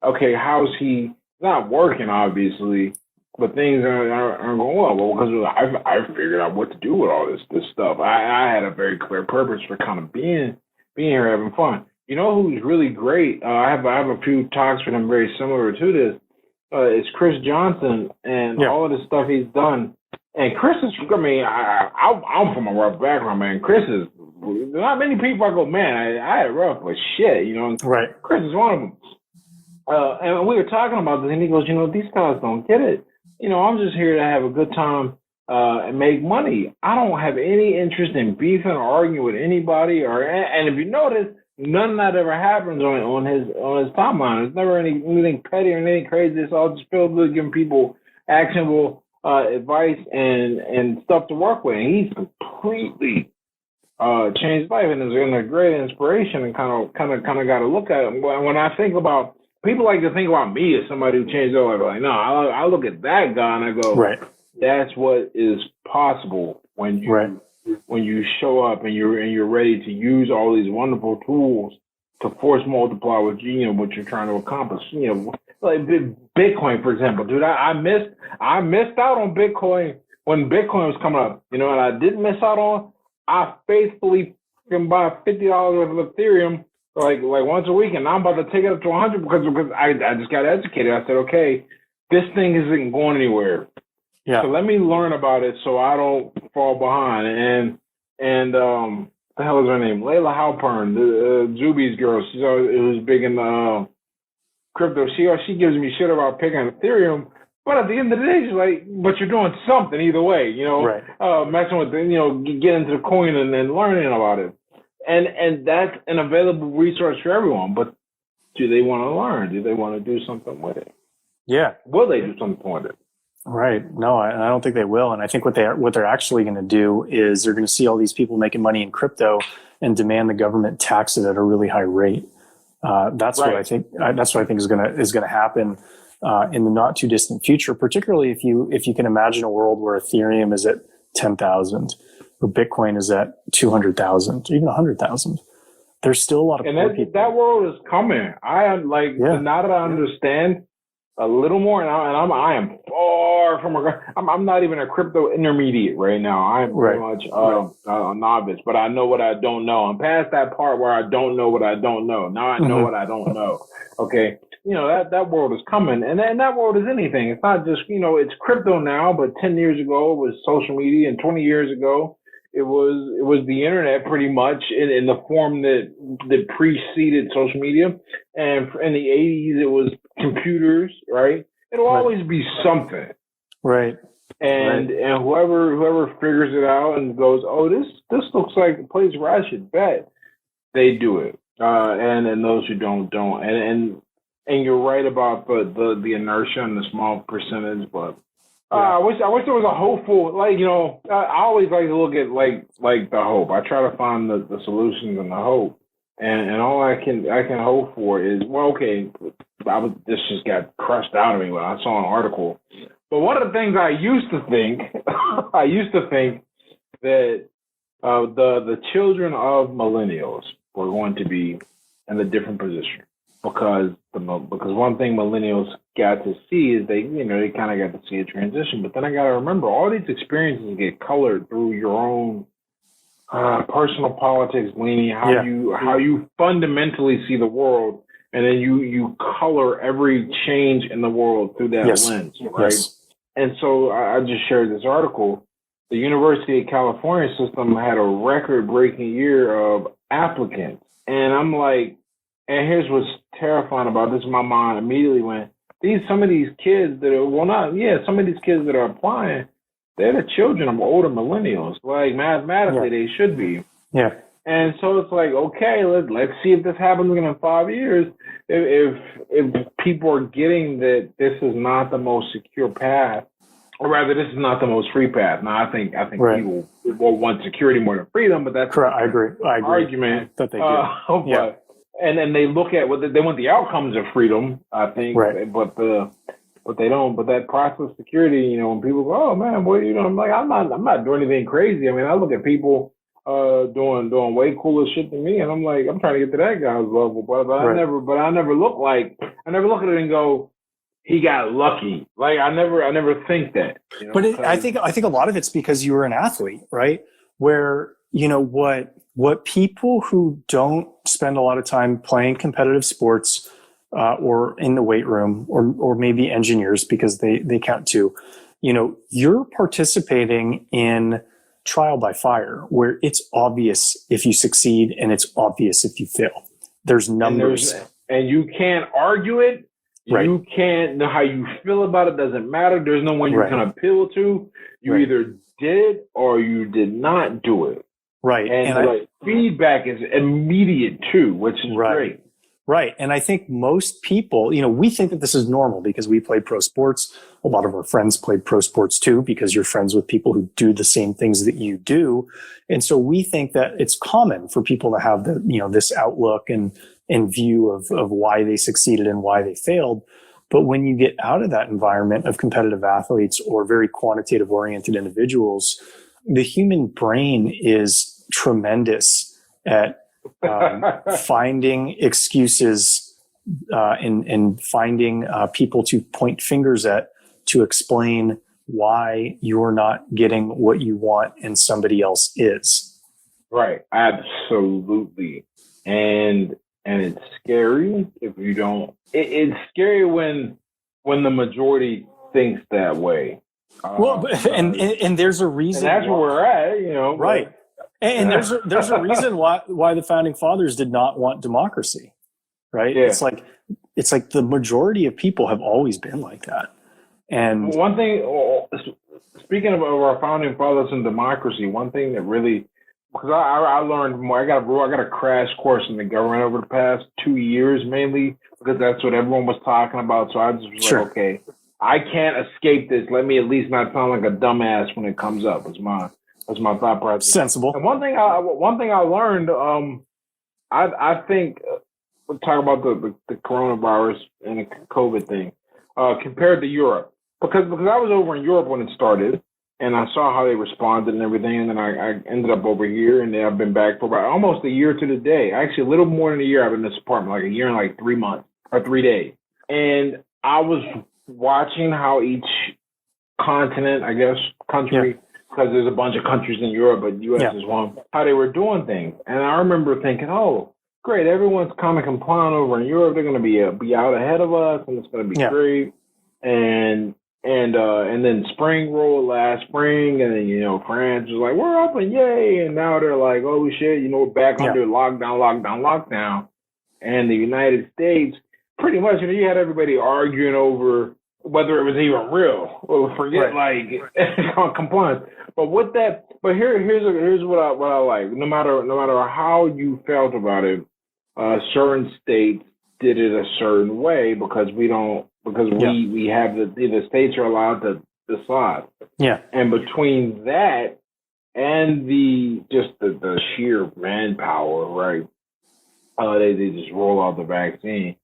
Okay, how's he not working, obviously, but things aren't going well. Because I figured out what to do with all this stuff. I had a very clear purpose for kind of being here, having fun. You know who's really great? I have a few talks with him very similar to this. is Chris Johnson and all of the stuff he's done. And Chris is, I mean, I'm from a rough background, man. Chris is, not many people I go, man, I had it rough, but shit, you know. Right. Chris is one of them. And we were talking about this, and he goes, you know, these guys don't get it. You know, I'm just here to have a good time and make money. I don't have any interest in beefing or arguing with anybody. And if you notice, none of that ever happens on his timeline. There's never anything petty or anything crazy. It's all just filled with giving people actionable advice and stuff to work with. And he's completely changed life and is a great inspiration, and kind of got to look at it. When I think about, people like to think about me as somebody who changed their life. Like, no, I look at that guy and I go, right. That's what is possible when you show up and you're ready to use all these wonderful tools to force multiply what you're trying to accomplish. You know, like Bitcoin, for example, dude. I missed out on Bitcoin when Bitcoin was coming up. You know, and I didn't miss out on. I faithfully can buy $50 worth of Ethereum like once a week, and now I'm about to take it up to 100 because I just got educated. I said, okay, this thing isn't going anywhere. Yeah. So let me learn about it so I don't fall behind. And what the hell is her name? Layla Halpern, the Zuby's girl. She's always big in crypto. She gives me shit about picking Ethereum, but at the end of the day, she's like, but you're doing something either way, you know, right. messing with get into the coin and then learning about it. And that's an available resource for everyone. But do they want to learn? Do they want to do something with it? Yeah. Will they do something with it? Right. No, I don't think they will. And I think what they're actually going to do is they're going to see all these people making money in crypto and demand the government tax it at a really high rate. That's right. What I think. That's what I think is going to happen in the not too distant future. Particularly if you can imagine a world where Ethereum is at 10,000 or Bitcoin is at 200,000, even 100,000. There's still a lot of poor people. That world is coming. Now that I understand a little more, and I am far from I'm not even a crypto intermediate right now. I'm pretty much a novice, but I know what I don't know. I'm past that part where I don't know what I don't know. Now I know what I don't know. Okay, that world is coming, and that world is anything. It's not just it's crypto now, but 10 years ago it was social media, and 20 years ago it was the internet, pretty much in the form that preceded social media. And in the 80s, it was computers, right? It'll always be something. Right. And whoever figures it out and goes, oh, this looks like a place where I should bet, they do it. And those who don't. And you're right about the inertia and the small percentage, but I wish there was a hopeful, I always like to look at like the hope. I try to find the solutions and the hope. And all I can hope for is, this just got crushed out of me when I saw an article. But one of the things I used to think that the children of millennials were going to be in a different position because one thing millennials got to see is they kind of got to see a transition. But then I got to remember, all these experiences get colored through your own personal politics, leaning how you fundamentally see the world, and then you color every change in the world through that lens, right? Yes. And so I just shared this article. The University of California system had a record-breaking year of applicants, and I'm like, and here's what's terrifying about this. My mind immediately went, some of these kids that are applying, they're the children of older millennials. Like mathematically, they should be. Yeah. And so it's like, okay, let's see if this happens in 5 years. If people are getting that this is not the most secure path, or rather, this is not the most free path. Now, I think people will want security more than freedom, but that's correct. I agree. Argument that they do. And then they look at they want the outcomes of freedom, I think, but they don't. But that process of security, when people go, oh man, what I'm like, I'm not doing anything crazy. I mean, I look at people doing way cooler shit than me, and I'm like, I'm trying to get to that guy's level, but I never look at it and go, he got lucky. Like I never think that. But I think a lot of it's because you were an athlete, right? Where what people who don't spend a lot of time playing competitive sports or in the weight room, or maybe engineers, because they count too, you're participating in trial by fire, where it's obvious if you succeed and it's obvious if you fail. There's numbers. And you can't argue it. Right. You can't know how you feel about it. Doesn't matter. There's no one you can appeal to. You either did or you did not do it. Right. And feedback is immediate too, which is great. Right. And I think most people, we think that this is normal because we play pro sports. A lot of our friends played pro sports too, because you're friends with people who do the same things that you do. And so we think that it's common for people to have this outlook and view of why they succeeded and why they failed. But when you get out of that environment of competitive athletes or very quantitative oriented individuals, the human brain is tremendous at finding excuses and finding people to point fingers at to explain why you're not getting what you want and somebody else is. Right. Absolutely. And it's scary if you don't. It's scary when the majority thinks that way. And there's a reason. And that's where we're at, Right. And there's a reason why the founding fathers did not want democracy, right? Yeah. It's like the majority of people have always been like that. And one thing, speaking of our founding fathers and democracy, one thing that really, because I learned more. I got a crash course in the government over the past 2 years, mainly because that's what everyone was talking about. So I just was like, okay, I can't escape this. Let me at least not sound like a dumbass when it comes up. That's my thought process. Sensible. And one thing I learned, I think we'll talk about the coronavirus and the COVID thing compared to Europe, because I was over in Europe when it started. And I saw how they responded and everything. And then I ended up over here, and then I've been back for about almost a year to the day. Actually, a little more than a year. I've been in this apartment, like a year and like 3 months or 3 days. And I was watching how each continent, I guess, country, because there's a bunch of countries in Europe, but U.S. is one, how they were doing things. And I remember thinking, oh, great, everyone's kind of compliant over in Europe. They're going to be out ahead of us, and it's going to be great. And then spring rolled last spring, and then, France was like, we're open, yay. And now they're like, oh shit, we're back under lockdown. And the United States, pretty much, you had everybody arguing over whether it was even real. Well, forget compliance. But here's what I like. No matter how you felt about it, certain states did it a certain way because we have the states are allowed to decide. Yeah. And between that and the sheer manpower, right? They just roll out the vaccine.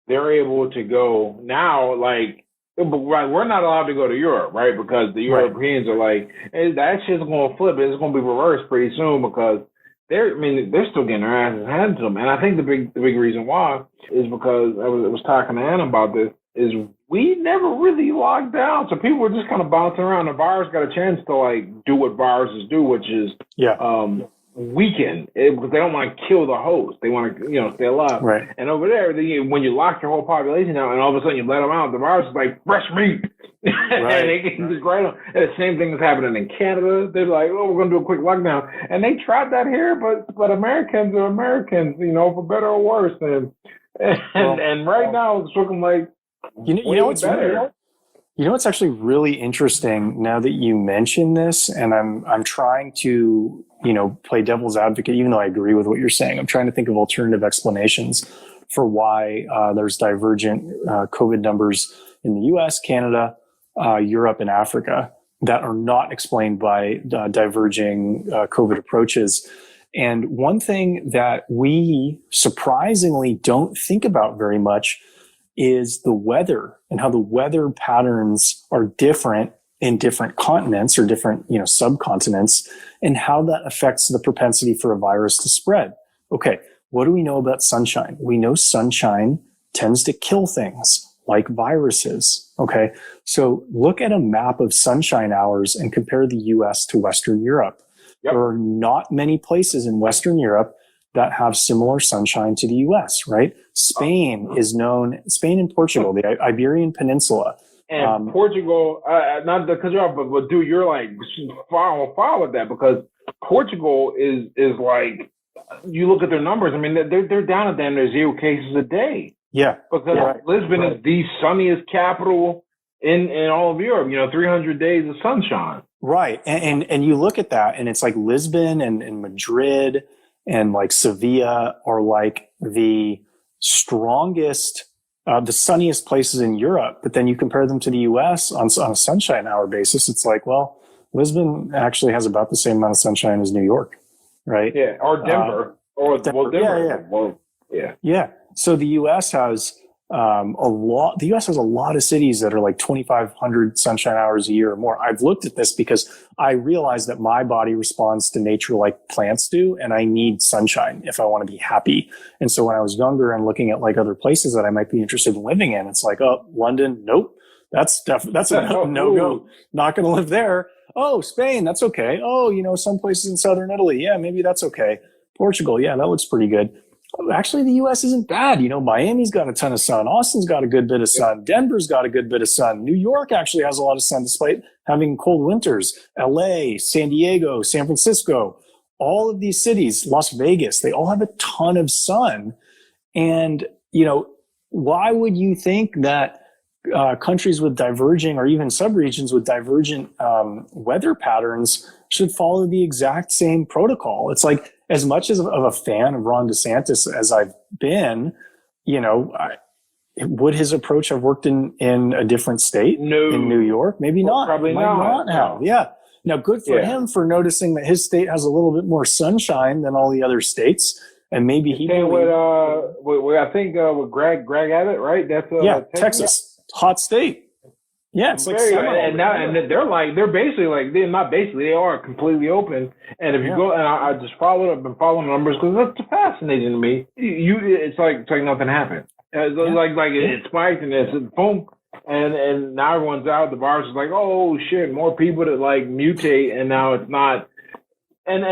They're able to go now, we're not allowed to go to Europe, right? Because the Europeans are like, hey, that shit's going to flip. It's going to be reversed pretty soon because they're still getting their asses handed to them. And I think the big reason why is because I was talking to Anna about this, is we never really locked down. So people were just kind of bouncing around. The virus got a chance to do what viruses do, which is weaken it, because they don't want to kill the host. They want to, stay alive. Right. And over there, when you lock your whole population down and all of a sudden you let them out, the virus is like fresh meat. Right. And they can just on. And the same thing is happening in Canada. They're like, oh, we're going to do a quick lockdown. And they tried that here, but Americans are Americans, for better or worse. And right now it's looking like, it's actually really interesting now that you mention this, and I'm trying to, play devil's advocate, even though I agree with what you're saying. I'm trying to think of alternative explanations for why there's divergent COVID numbers in the US, Canada, Europe, and Africa that are not explained by diverging COVID approaches. And one thing that we surprisingly don't think about very much is the weather, and how the weather patterns are different in different continents or different, subcontinents, and how that affects the propensity for a virus to spread. Okay, what do we know about sunshine? We know sunshine tends to kill things like viruses. Okay, so look at a map of sunshine hours and compare the US to Western Europe. Yep. There are not many places in Western Europe that have similar sunshine to the US, right? Spain and Portugal, the Iberian Peninsula. And Portugal, not because you're, but dude, you're like follow with that, because Portugal is like, you look at their numbers. I mean, they're down at damn near 0 cases a day. Yeah, because Lisbon is the sunniest capital in all of Europe. 300 days of sunshine. Right, and you look at that, and it's like Lisbon and Madrid and like Sevilla are like the strongest, the sunniest places in Europe. But then you compare them to the U.S. on a sunshine hour basis. It's like, well, Lisbon actually has about the same amount of sunshine as New York, right? Yeah, or Denver, Denver. Yeah. So the U.S. has a lot. The U.S. has a lot of cities that are like 2,500 sunshine hours a year or more. I've looked at this because I realize that my body responds to nature like plants do, and I need sunshine if I want to be happy. And so when I was younger and looking at like other places that I might be interested in living in, it's like, oh, London, nope, that's a no-go. Not going to live there. Oh, Spain, that's okay. Oh, some places in southern Italy, yeah, maybe that's okay. Portugal, yeah, that looks pretty good. Actually, the U.S. isn't bad. Miami's got a ton of sun. Austin's got a good bit of sun. Denver's got a good bit of sun. New York actually has a lot of sun despite having cold winters. L.A., San Diego, San Francisco, all of these cities, Las Vegas, they all have a ton of sun. And, why would you think that countries with diverging, or even subregions with divergent weather patterns, should follow the exact same protocol? It's like, as much of a fan of Ron DeSantis as I've been, would his approach have worked in a different state? No. In New York? Maybe not. Probably not have. Yeah. Now, good for him for noticing that his state has a little bit more sunshine than all the other states. And maybe he I think with Greg Abbott, right? That's Texas. Hot state. Yeah, it's like they are completely open. And if you go, and I just been following numbers because that's fascinating to me. It's like nothing happened. It spiked and it's boom, and now everyone's out. The virus is like, oh shit, more people that like mutate, and now it's not. And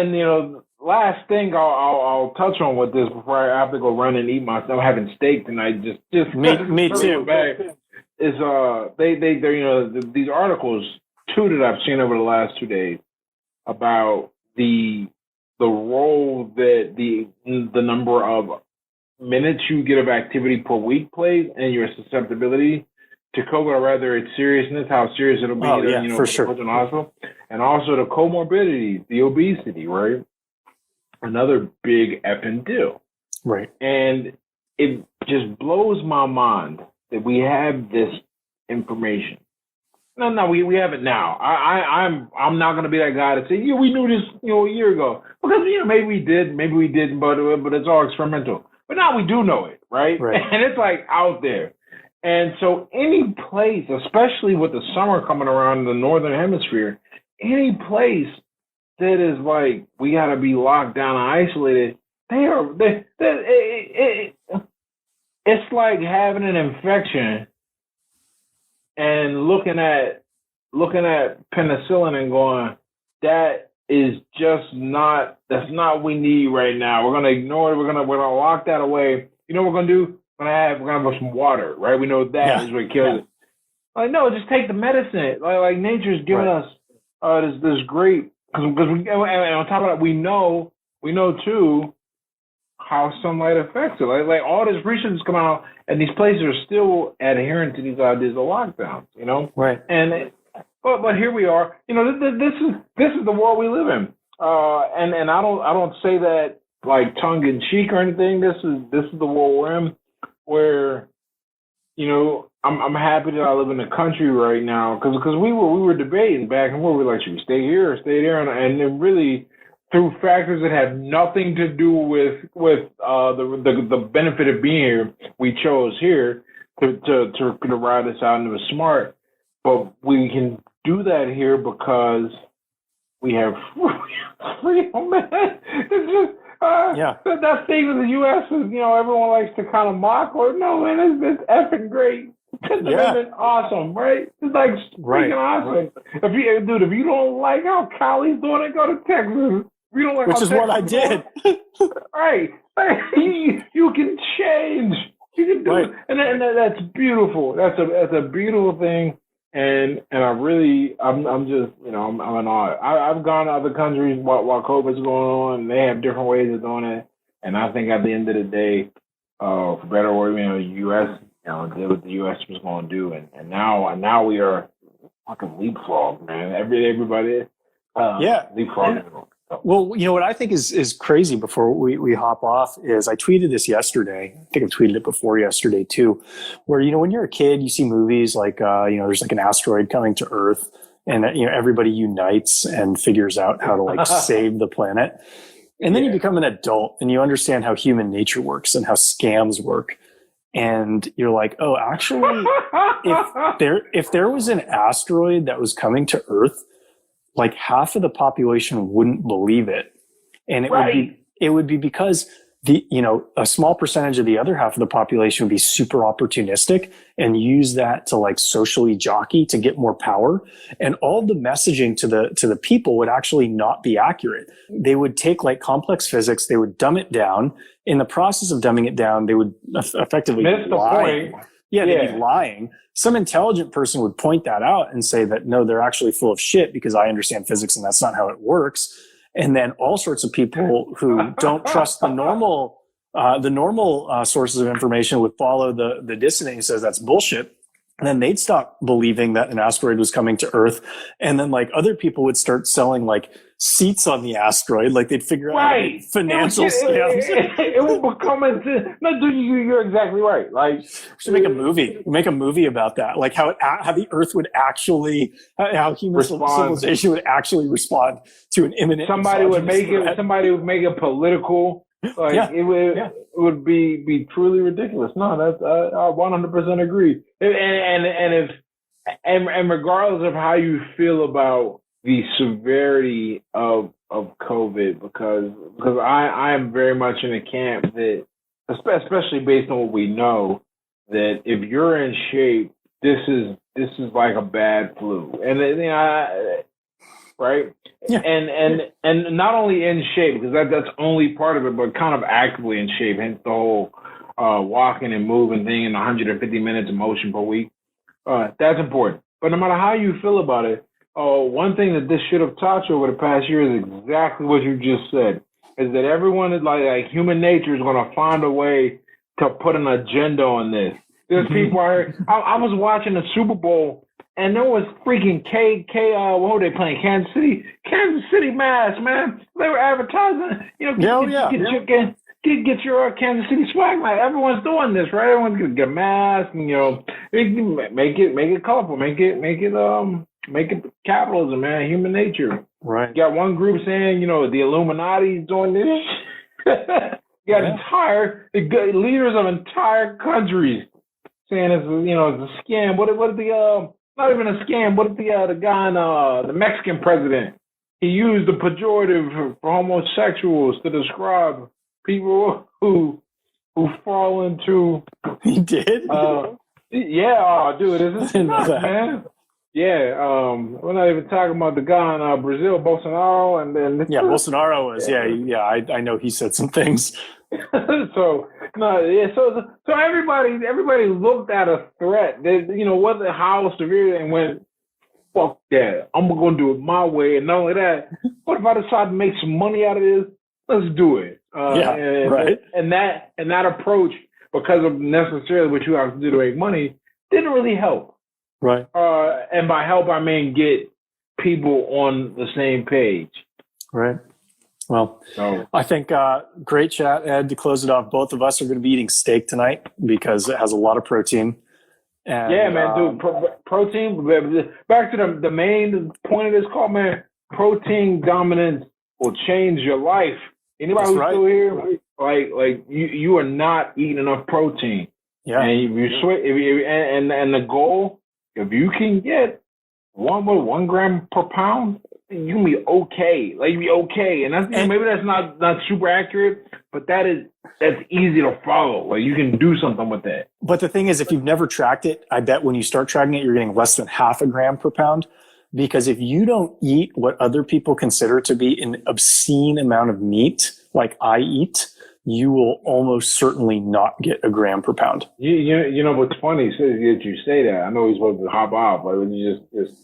last thing I'll touch on with this before I have to go run and eat myself. I'm having steak tonight. Just me too. Is they're these articles too that I've seen over the last 2 days about the role that the number of minutes you get of activity per week plays and your susceptibility to COVID, or rather its seriousness, how serious it'll be. For sure. In the hospital, and also the comorbidities, the obesity, right? Another big effing deal, right? And it just blows my mind that we have this information. No, we have it now. I'm not going to be that guy to say, we knew this, a year ago, because maybe we did, maybe we didn't, but it's all experimental. But now we do know it, right? And it's like out there. And so any place, especially with the summer coming around in the northern hemisphere, any place that is like we got to be locked down and isolated, it's like having an infection and looking at penicillin and going, that's not what we need right now. We're gonna ignore it. We're gonna lock that away. You know what we're gonna do? We're gonna have some water, right? We know that is what kills it. Like, no, just take the medicine. Like nature's giving us this great, because and on top of that, we know too how sunlight affects it. Like all this research is coming out, and these places are still adhering to these ideas of lockdowns, Right. And but here we are. This is the world we live in. And I don't say that like tongue in cheek or anything. This is the world we're in, where I'm happy that I live in the country right now, because we were debating back and forth. We were like, should we stay here or stay there? And then really, through factors that have nothing to do with the benefit of being here, we chose here to ride this out, and it was smart. But we can do that here because we have freedom. It's just that thing in the U.S. is, everyone likes to kind of mock, or no, man, it's effing great. It's awesome, right? It's like freaking awesome. If you don't like how Cali's doing it, go to Texas. If you don't like which how is what I Texas did. right. You can change. You can do Right. it, and that's beautiful. That's a beautiful thing. And I'm just I'm in awe. I've gone to other countries while COVID's going on, and they have different ways of doing it. And I think at the end of the day, for better or worse, U.S. did what the U.S. was going to do, and now we are fucking leapfrog, man. Everybody, leapfrog. Yeah. Well, what I think is crazy before we hop off is I tweeted this yesterday. I think I've tweeted it before yesterday too, where, when you're a kid, you see movies like, there's like an asteroid coming to Earth and, everybody unites and figures out how to like save the planet. And then you become an adult and you understand how human nature works and how scams work. And you're like, oh, actually, if there was an asteroid that was coming to Earth, like half of the population wouldn't believe it. And it would be because a small percentage of the other half of the population would be super opportunistic and use that to like socially jockey to get more power. And all the messaging to the people would actually not be accurate. They would take like complex physics, they would dumb it down. In the process of dumbing it down, they would effectively miss the point. Yeah, they'd be lying. Some intelligent person would point that out and say that, no, they're actually full of shit because I understand physics and that's not how it works. And then all sorts of people who don't trust the normal sources of information would follow the dissident who says that's bullshit. And then they'd stop believing that an asteroid was coming to Earth. And then like other people would start selling like seats on the asteroid. Like they'd figure out financial scams. It would become you're exactly right. Like we should make a movie. Make a movie about that. Like how the Earth would actually, how human civilization would actually respond to an imminent. Somebody would make it political. Like it would be truly ridiculous. No, that's I 100% agree. And regardless of how you feel about the severity of COVID, because I am very much in a camp that, especially based on what we know, that if you're in shape, this is like a bad flu, and right. Yeah. And not only in shape, because that's only part of it, but kind of actively in shape, hence the whole walking and moving thing and 150 minutes of motion per week. That's important. But no matter how you feel about it, one thing that this should have taught you over the past year is exactly what you just said, is that everyone is like human nature is going to find a way to put an agenda on this. There's people out here. I was watching the Super Bowl, and there was freaking what were they playing? Kansas City Mass, man. They were advertising, get your Kansas City swag. Like everyone's doing this, right? Everyone's gonna get a mask, and make it colorful, make it capitalism, man, human nature. Right. You got one group saying, the Illuminati's doing this. You got leaders of entire countries saying it's a scam. What the not even a scam. What if the guy in the Mexican president? He used the pejorative for homosexuals to describe people who fall into. He did. Dude, this is nuts, man. Yeah, we're not even talking about the guy in Brazil, Bolsonaro, and then Bolsonaro was I know he said some things. So everybody looked at a threat. Whether how severe, and went, fuck that. I'm gonna do it my way. And not only that, what if I decide to make some money out of this? Let's do it. Right. And that approach, because of necessarily what you have to do to make money, didn't really help. Right. And by help, I mean get people on the same page. Right. Well, I think great chat, Ed. To close it off, both of us are going to be eating steak tonight because it has a lot of protein. And, yeah, man, dude. Protein. Back to the main point of this call, man. Protein dominance will change your life. Anybody who's still here, like you are not eating enough protein. Yeah. And if you switch, and the goal, if you can get 1 gram per pound, you can be okay. Like you be okay, and maybe that's not super accurate, but that's easy to follow. Like you can do something with that. But the thing is, if you've never tracked it, I bet when you start tracking it, you're getting less than half a gram per pound. because if you don't eat what other people consider to be an obscene amount of meat, like I eat, you will almost certainly not get a gram per pound. You know what's funny is that you say that. I know he's supposed to hop off, but you just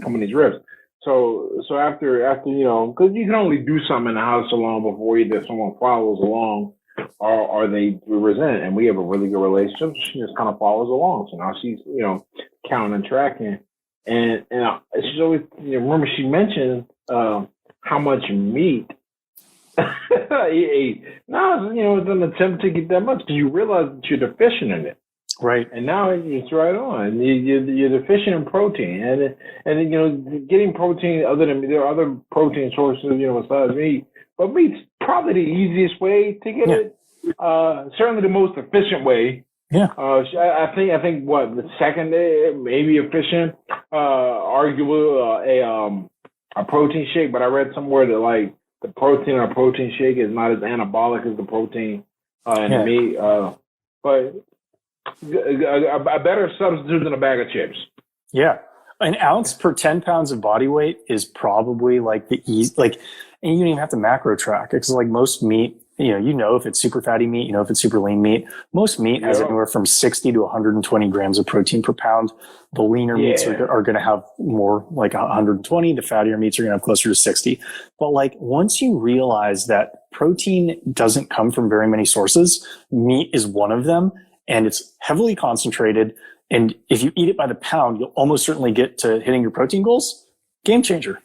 come in these riffs. So after because you can only do something in the house so long before either someone follows along or they resent. And we have a really good relationship. She just kind of follows along. So now she's counting and tracking, and she's always remember she mentioned how much meat he ate. Now it's an attempt to get that much because you realize that you're deficient in it. Right. And now it's right on. You're deficient in protein, and getting protein there are other protein sources besides meat, but meat's probably the easiest way to get it. Certainly the most efficient way. Yeah. I think what the second maybe efficient, arguably a protein shake, but I read somewhere that like the protein in a protein shake is not as anabolic as the protein in the meat, but a better substitute than a bag of chips. Yeah. An ounce per 10 pounds of body weight is probably like and you don't even have to macro track it because like most meat, if it's super fatty meat, if it's super lean meat, most meat has anywhere from 60 to 120 grams of protein per pound. The leaner meats are going to have more like 120. The fattier meats are going to have closer to 60. But like once you realize that protein doesn't come from very many sources, meat is one of them. And it's heavily concentrated. And if you eat it by the pound, you'll almost certainly get to hitting your protein goals. Game changer.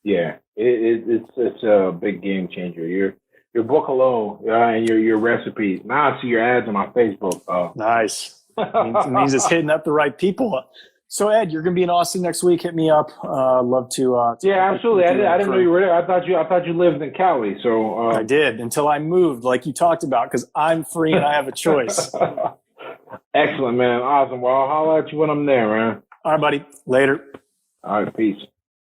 Yeah, it's a big game changer. Your book alone and your recipes. Now I see your ads on my Facebook. Nice. It means it's hitting up the right people. So Ed, you're going to be in Austin next week. Hit me up. Love to. Yeah, absolutely. I didn't know you were there. I thought you lived in Cali. So I did until I moved, like you talked about, because I'm free and I have a choice. Excellent, man. Awesome. Well, I'll holler at you when I'm there, man. All right, buddy. Later. All right. Peace.